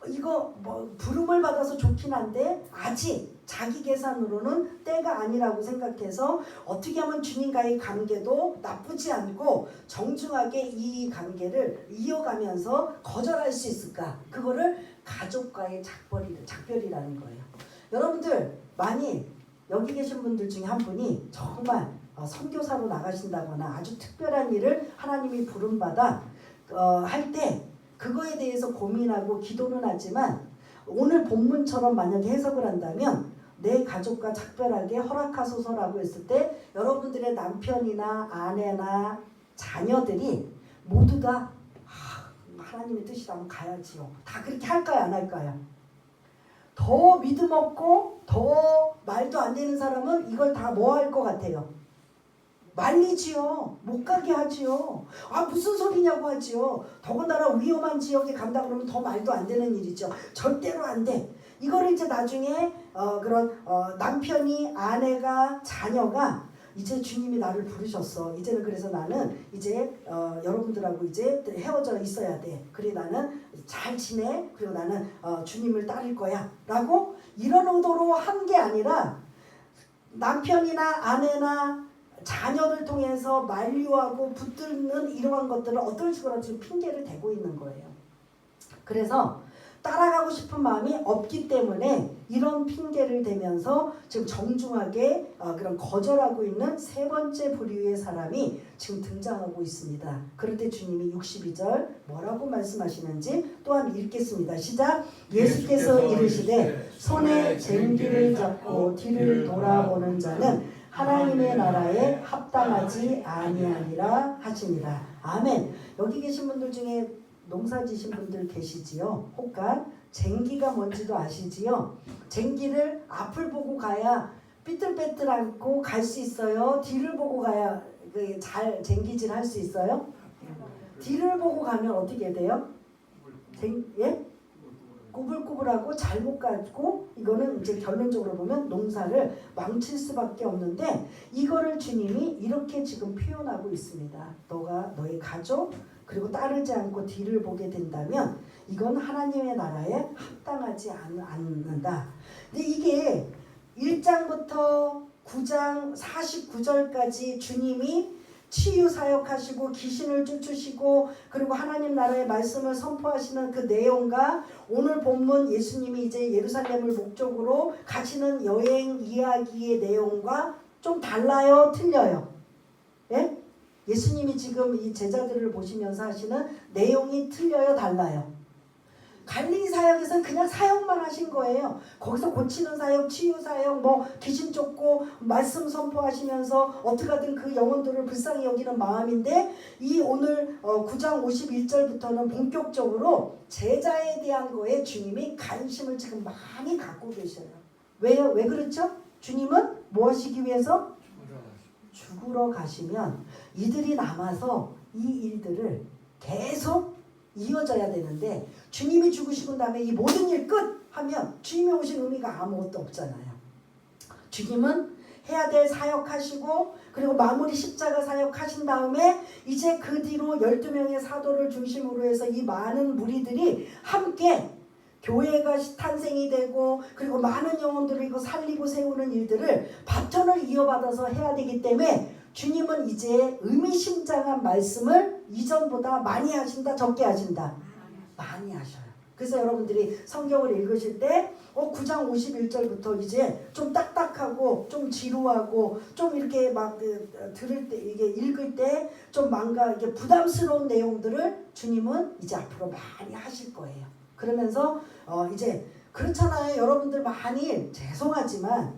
이거 부름을 받아서 좋긴 한데 아직 자기 계산으로는 때가 아니라고 생각해서 어떻게 하면 주님과의 관계도 나쁘지 않고 정중하게 이 관계를 이어가면서 거절할 수 있을까? 그거를 가족과의 작별이라는 거예요. 여러분들 만일 여기 계신 분들 중에 한 분이 정말 선교사로 나가신다거나 아주 특별한 일을 하나님이 부름받아 할 때 그거에 대해서 고민하고 기도는 하지만 오늘 본문처럼 만약에 해석을 한다면 내 가족과 작별하게 허락하소서라고 했을 때 여러분들의 남편이나 아내나 자녀들이 모두 다 하나님의 뜻이라면 가야지요. 다 그렇게 할까요? 안 할까요? 더 믿음 없고 더 말도 안 되는 사람은 이걸 다 뭐 할 것 같아요? 말리지요. 못 가게 하지요. 무슨 소리냐고 하지요. 더군다나 위험한 지역에 간다 그러면 더 말도 안 되는 일이죠. 절대로 안 돼. 이거를 이제 나중에 남편이 아내가 자녀가 이제 주님이 나를 부르셨어. 이제는 그래서 나는 이제 여러분들하고 이제 헤어져 있어야 돼. 그래 나는 잘 지내. 그리고 나는 주님을 따를 거야. 라고 이런 의도로 한 게 아니라 남편이나 아내나 자녀를 통해서 만류하고 붙들는 이러한 것들을 어떤 식으로 지금 핑계를 대고 있는 거예요. 그래서 따라가고 싶은 마음이 없기 때문에 이런 핑계를 대면서 지금 정중하게 그런 거절하고 있는 세 번째 부류의 사람이 지금 등장하고 있습니다. 그런데 주님이 62절 뭐라고 말씀하시는지 또한 읽겠습니다. 시작. 예수께서 이르시되 손에 쟁기를 잡고 뒤를 돌아보는 자는 하나님의 나라에 합당하지 아니하니라 하시니라. 아멘. 여기 계신 분들 중에 농사 지신 분들 계시지요? 혹간 쟁기가 뭔지도 아시지요? 쟁기를 앞을 보고 가야 삐뚤빼뚤 않고 갈 수 있어요? 뒤를 보고 가야 잘 쟁기질 할 수 있어요? 뒤를 보고 가면 어떻게 돼요? 예? 꾸불꾸불하고 잘못 가고 이거는 이제 결론적으로 보면 농사를 망칠 수밖에 없는데 이거를 주님이 이렇게 지금 표현하고 있습니다. 너가 너의 가족 그리고 따르지 않고 뒤를 보게 된다면 이건 하나님의 나라에 합당하지 않는다. 근데 이게 1장부터 9장 49절까지 주님이 치유 사역하시고 귀신을 쫓으시고 그리고 하나님 나라의 말씀을 선포하시는 그 내용과 오늘 본문 예수님이 이제 예루살렘을 목적으로 가시는 여행 이야기의 내용과 좀 달라요? 틀려요? 예? 예수님이 지금 이 제자들을 보시면서 하시는 내용이 틀려요? 달라요? 갈릴리 사역에서는 그냥 사역만 하신 거예요. 거기서 고치는 사역, 치유 사역, 뭐 귀신 쫓고 말씀 선포하시면서 어떻게 하든 그 영혼들을 불쌍히 여기는 마음인데 이 오늘 9장 51절부터는 본격적으로 제자에 대한 거에 주님이 관심을 지금 많이 갖고 계셔요. 왜요? 왜 그렇죠? 주님은 뭐 하시기 위해서? 죽으러 가시면 이들이 남아서 이 일들을 계속 이어져야 되는데 주님이 죽으시고 다음에 이 모든 일 끝 하면 주님이 오신 의미가 아무것도 없잖아요. 주님은 해야 될 사역하시고 그리고 마무리 십자가 사역하신 다음에 이제 그 뒤로 12명의 사도를 중심으로 해서 이 많은 무리들이 함께 교회가 탄생이 되고 그리고 많은 영혼들을 살리고 세우는 일들을 바톤을 이어받아서 해야 되기 때문에 주님은 이제 의미심장한 말씀을 이전보다 많이 하신다, 적게 하신다? 많이 하셔요. 그래서 여러분들이 성경을 읽으실 때 9장 51절부터 이제 좀 딱딱하고 좀 지루하고 좀 이렇게 막 들을 때 이게 읽을 때 좀 뭔가 이게 부담스러운 내용들을 주님은 이제 앞으로 많이 하실 거예요. 그러면서 이제 그렇잖아요. 여러분들 많이 죄송하지만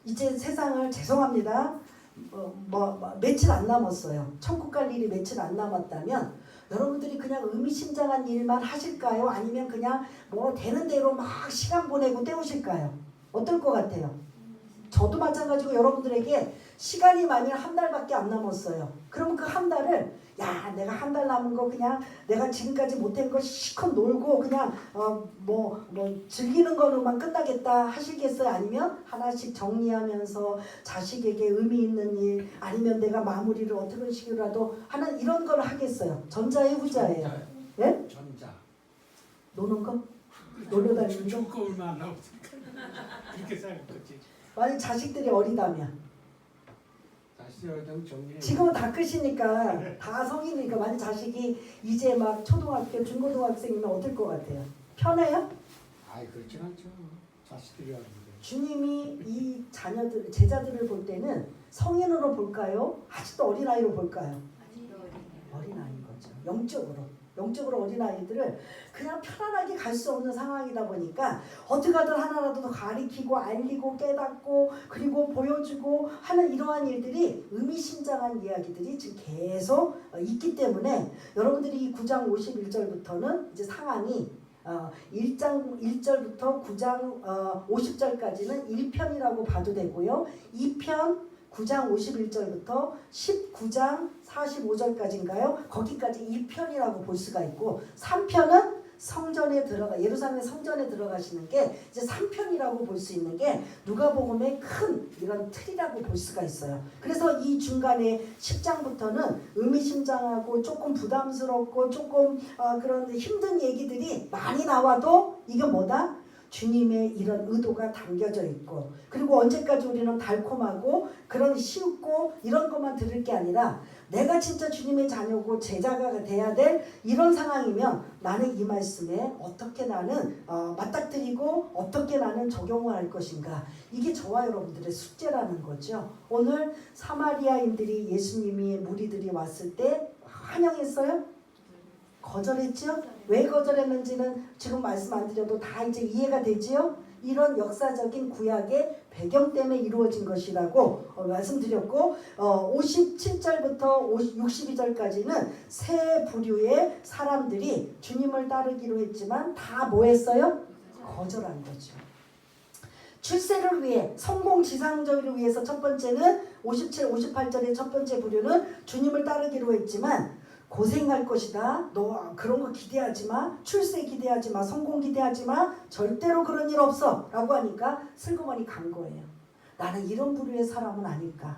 이제 세상을 죄송합니다. 며칠 안 남았어요. 천국 갈 일이 며칠 안 남았다면 여러분들이 그냥 의미심장한 일만 하실까요? 아니면 그냥 뭐 되는 대로 막 시간 보내고 때우실까요? 어떨 것 같아요? 저도 마찬가지고 여러분들에게 시간이 만일 한 달밖에 안 남았어요. 그러면 그 한 달을 야 내가 한 달 남은 거 그냥 내가 지금까지 못한 거 실컷 놀고 그냥 즐기는 거로만 끝나겠다 하시겠어요? 아니면 하나씩 정리하면서 자식에게 의미 있는 일 아니면 내가 마무리를 어떤 식으로라도 하는 이런 걸 하겠어요? 전자의 후자예요? 예? 전자. 노는 거? 놀러 다니는 거? 조금만 안 나오니까 그렇게 살 거지. 만약 자식들이 어리다면 지금은 다 크시니까 다 성인이니까 만약 자식이 이제 막 초등학교 중고등학생이면 어떨 것 같아요? 편해요? 아이 그렇진 않죠. 자식들이 하는데. 주님이 이 자녀들 제자들을 볼 때는 성인으로 볼까요? 아직도 어린아이로 볼까요? 어린아이인 거죠. 영적으로 어린아이들을 그냥 편안하게 갈 수 없는 상황이다 보니까 어떻게 하든 하나라도 더 가리키고 알리고 깨닫고 그리고 보여주고 하는 이러한 일들이 의미심장한 이야기들이 지금 계속 있기 때문에 여러분들이 이 9장 51절부터는 이제 상황이 1장 1절부터 9장 50절까지는 1편이라고 봐도 되고요. 2편 9장 51절부터 19장 45절까지인가요? 거기까지 2편이라고 볼 수가 있고 3편은 예루살렘 성전에 들어가시는 게 이제 3편이라고 볼 수 있는 게 누가복음의 큰 이런 틀이라고 볼 수가 있어요. 그래서 이 중간에 10장부터는 의미심장하고 조금 부담스럽고 조금 그런 힘든 얘기들이 많이 나와도 이게 뭐다? 주님의 이런 의도가 담겨져 있고, 그리고 언제까지 우리는 달콤하고 그런 쉽고 이런 것만 들을 게 아니라 내가 진짜 주님의 자녀고 제자가 돼야 될 이런 상황이면 나는 이 말씀에 어떻게 나는 맞닥뜨리고 어떻게 나는 적용을 할 것인가, 이게 저와 여러분들의 숙제라는 거죠. 오늘 사마리아인들이 예수님이 무리들이 왔을 때 환영했어요? 거절했죠? 왜 거절했는지는 지금 말씀 안 드려도 다 이제 이해가 되지요? 이런 역사적인 구약의 배경 때문에 이루어진 것이라고 말씀드렸고, 57절부터 62절까지는 세 부류의 사람들이 주님을 따르기로 했지만 다 뭐 했어요? 거절한 거죠. 출세를 위해, 성공지상적을 위해서 첫 번째는 57, 58절의 첫 번째 부류는 주님을 따르기로 했지만 고생할 것이다. 너 그런 거 기대하지 마. 출세 기대하지 마. 성공 기대하지 마. 절대로 그런 일 없어. 라고 하니까 슬그머니 간 거예요. 나는 이런 부류의 사람은 아닐까.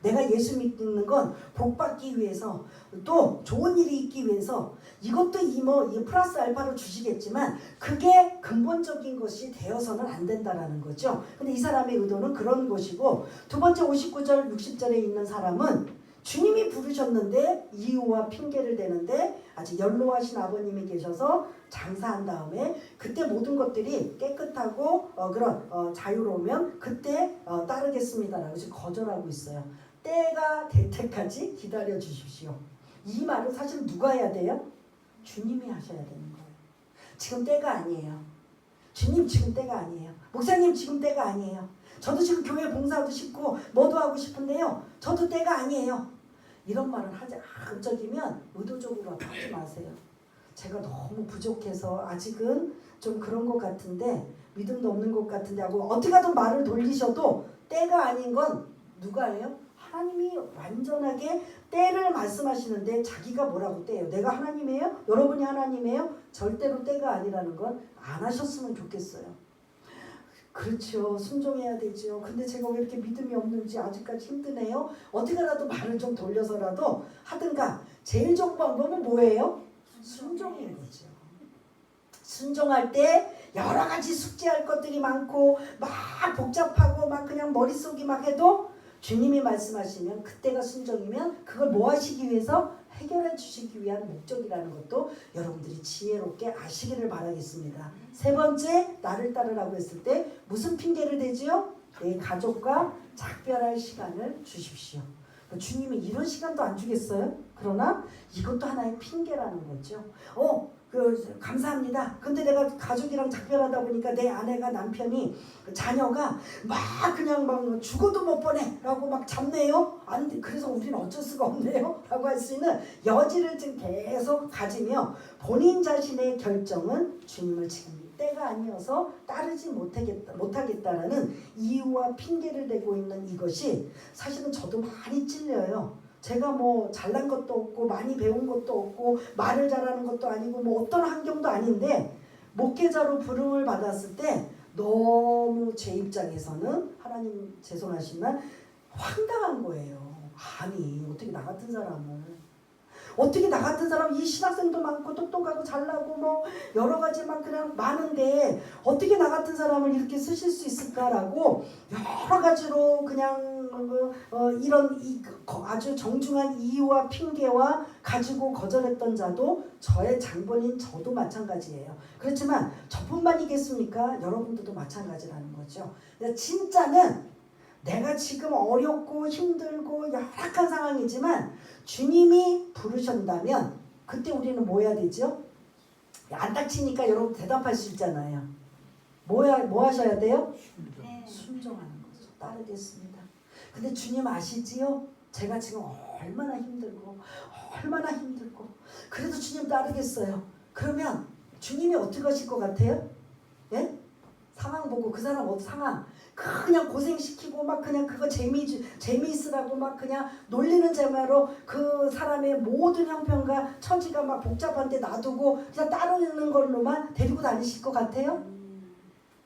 내가 예수 믿는 건 복 받기 위해서, 또 좋은 일이 있기 위해서, 이것도 이 플러스 알파로 주시겠지만 그게 근본적인 것이 되어서는 안 된다라는 거죠. 근데 이 사람의 의도는 그런 것이고, 두 번째 59절 60절에 있는 사람은 주님이 부르셨는데 이유와 핑계를 대는데 아직 연로하신 아버님이 계셔서 장사한 다음에 그때 모든 것들이 깨끗하고 그런 자유로우면 그때 따르겠습니다라고 지금 거절하고 있어요. 때가 될 때까지 기다려 주십시오. 이 말은 사실 누가 해야 돼요? 주님이 하셔야 되는 거예요. 지금 때가 아니에요. 주님 지금 때가 아니에요. 목사님 지금 때가 아니에요. 저도 지금 교회 봉사도 싶고 뭐도 하고 싶은데요. 저도 때가 아니에요. 이런 말은 한적이면 의도적으로 하지 마세요. 제가 너무 부족해서 아직은 좀 그런 것 같은데, 믿음도 없는 것 같은데 하고 어떻게 하든 말을 돌리셔도 때가 아닌 건 누가 해요? 하나님이 완전하게 때를 말씀하시는데 자기가 뭐라고 때예요? 내가 하나님이에요? 여러분이 하나님이에요? 절대로 때가 아니라는 건 안 하셨으면 좋겠어요. 그렇죠. 순종해야 되죠. 근데 제가 왜 이렇게 믿음이 없는지 아직까지 힘드네요. 어떻게라도 말을 좀 돌려서라도 하든가. 제일 좋은 방법은 뭐예요? 순종인 거죠. 순종할 때 여러 가지 숙제할 것들이 많고 막 복잡하고 막 그냥 머릿속이 막 해도 주님이 말씀하시면 그때가 순종이면 그걸 뭐 하시기 위해서? 해결해 주시기 위한 목적이라는 것도 여러분들이 지혜롭게 아시기를 바라겠습니다. 세 번째, 나를 따르라고 했을 때 무슨 핑계를 대지요? 내 가족과 작별할 시간을 주십시오. 주님이 이런 시간도 안 주겠어요? 그러나 이것도 하나의 핑계라는 거죠. 감사합니다. 근데 내가 가족이랑 작별하다 보니까 내 아내가, 남편이, 자녀가 막 그냥 막 죽어도 못 보내라고 막 잡네요. 그래서 우리는 어쩔 수가 없네요. 라고 할 수 있는 여지를 지금 계속 가지며 본인 자신의 결정은 주님을 지금 때가 아니어서 따르지 못하겠다라는 이유와 핑계를 대고 있는 이것이 사실은 저도 많이 찔려요. 제가 뭐 잘난 것도 없고 많이 배운 것도 없고 말을 잘하는 것도 아니고 뭐 어떤 환경도 아닌데 목회자로 부름을 받았을 때 너무 제 입장에서는, 하나님 죄송하지만 황당한 거예요. 아니 어떻게 나 같은 사람, 이 신학생도 많고 똑똑하고 잘나고 뭐 여러 가지 막 그냥 많은데 어떻게 나 같은 사람을 이렇게 쓰실 수 있을까라고 여러 가지로 그냥 이런 아주 정중한 이유와 핑계와 가지고 거절했던 자도 저의 장본인 저도 마찬가지예요. 그렇지만 저뿐만이겠습니까? 여러분들도 마찬가지라는 거죠. 진짜는 내가 지금 어렵고 힘들고 열악한 상황이지만 주님이 부르신다면 그때 우리는 뭐 해야 되죠? 안 닥치니까 여러분 대답할 수 있잖아요. 뭐 하셔야 돼요? 순종하는 거죠. 따르겠습니다. 근데 주님 아시지요? 제가 지금 얼마나 힘들고 그래도 주님 따르겠어요. 그러면 주님이 어떻게 하실 것 같아요? 예? 상황 보고 그 사람 상황 그냥 고생시키고 막 그냥 그거 재미있으라고 막 그냥 놀리는 재미로 그 사람의 모든 형편과 처지가 막 복잡한데 놔두고 그냥 따르는 걸로만 데리고 다니실 것 같아요?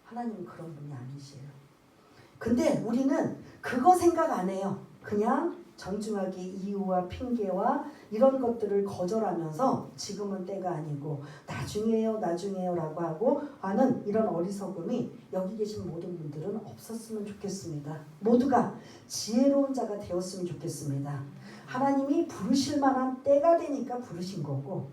하나님은 그런 분이 아니시에요. 근데 우리는 그거 생각 안 해요. 그냥 정중하게 이유와 핑계와 이런 것들을 거절하면서 지금은 때가 아니고 나중에요 라고 하고 하는 이런 어리석음이 여기 계신 모든 분들은 없었으면 좋겠습니다. 모두가 지혜로운 자가 되었으면 좋겠습니다. 하나님이 부르실 만한 때가 되니까 부르신 거고,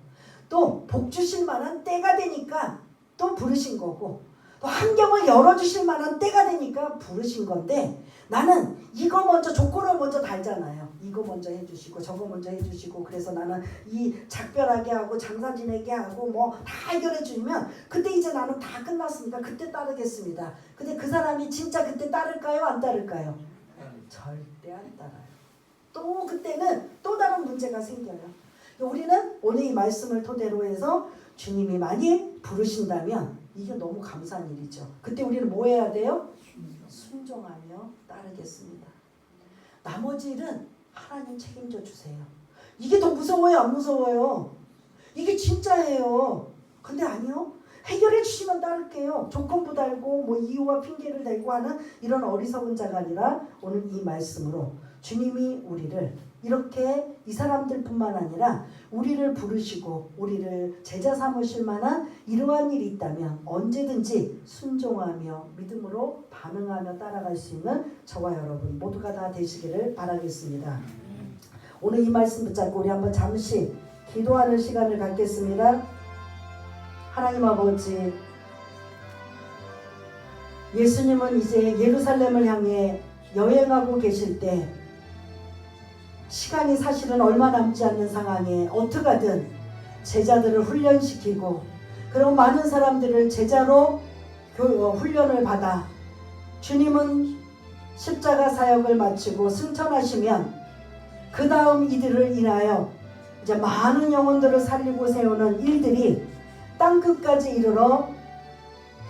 또 복 주실 만한 때가 되니까 또 부르신 거고, 또 환경을 열어주실 만한 때가 되니까 부르신 건데, 나는 이거 먼저 조건을 먼저 달잖아요. 이거 먼저 해주시고 저거 먼저 해주시고, 그래서 나는 이 작별하게 하고 장사 지내게 하고 뭐 다 해결해 주면 그때 이제 나는 다 끝났으니까 그때 따르겠습니다. 근데 그 사람이 진짜 그때 따를까요? 안 따를까요? 절대 안 따라요. 또 그때는 또 다른 문제가 생겨요. 우리는 오늘 이 말씀을 토대로 해서 주님이 만일 부르신다면 이게 너무 감사한 일이죠. 그때 우리는 뭐 해야 돼요? 순종하며 따르겠습니다. 나머지 일은 하나님 책임져 주세요. 이게 더 무서워요? 안 무서워요? 이게 진짜예요. 근데 아니요. 해결해 주시면 따를게요. 조건부 달고 뭐 이유와 핑계를 대고 하는 이런 어리석은 자가 아니라 오늘 이 말씀으로 주님이 우리를 이렇게 이 사람들뿐만 아니라 우리를 부르시고 우리를 제자 삼으실 만한 이러한 일이 있다면 언제든지 순종하며 믿음으로 반응하며 따라갈 수 있는 저와 여러분 모두가 다 되시기를 바라겠습니다. 오늘 이 말씀 붙잡고 우리 한번 잠시 기도하는 시간을 갖겠습니다. 하나님 아버지, 예수님은 이제 예루살렘을 향해 여행하고 계실 때 시간이 사실은 얼마 남지 않는 상황에 어떻게든 제자들을 훈련시키고 그리고 많은 사람들을 제자로 훈련을 받아 주님은 십자가 사역을 마치고 승천하시면 그 다음 이들을 인하여 이제 많은 영혼들을 살리고 세우는 일들이 땅끝까지 이르러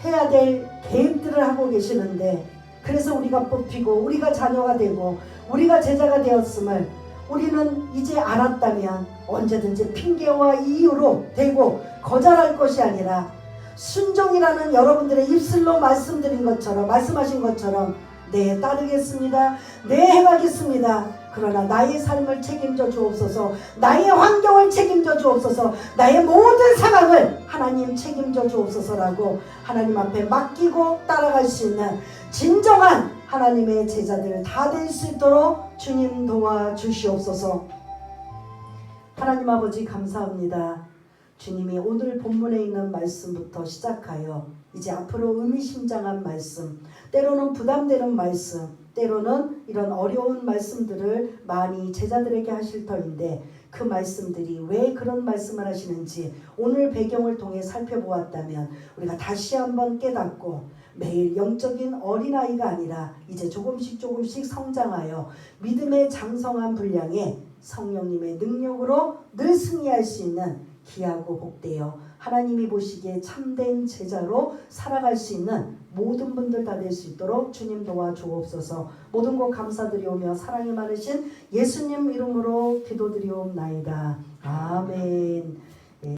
해야 될 계획들을 하고 계시는데, 그래서 우리가 뽑히고 우리가 자녀가 되고 우리가 제자가 되었음을 우리는 이제 알았다면 언제든지 핑계와 이유로 대고 거절할 것이 아니라 순종이라는 여러분들의 입술로 말씀하신 것처럼 네, 따르겠습니다. 네, 해가겠습니다. 그러나 나의 삶을 책임져 주옵소서, 나의 환경을 책임져 주옵소서, 나의 모든 상황을 하나님 책임져 주옵소서라고 하나님 앞에 맡기고 따라갈 수 있는 진정한 하나님의 제자들 다 될 수 있도록 주님 도와주시옵소서. 하나님 아버지 감사합니다. 주님이 오늘 본문에 있는 말씀부터 시작하여 이제 앞으로 의미심장한 말씀, 때로는 부담되는 말씀, 때로는 이런 어려운 말씀들을 많이 제자들에게 하실 터인데 그 말씀들이 왜 그런 말씀을 하시는지 오늘 배경을 통해 살펴보았다면 우리가 다시 한번 깨닫고 매일 영적인 어린아이가 아니라 이제 조금씩 성장하여 믿음의 장성한 분량에 성령님의 능력으로 늘 승리할 수 있는 귀하고 복되어 하나님이 보시기에 참된 제자로 살아갈 수 있는 모든 분들 다 될 수 있도록 주님 도와주옵소서. 모든 것 감사드리오며 사랑이 많으신 예수님 이름으로 기도드리옵나이다. 아멘.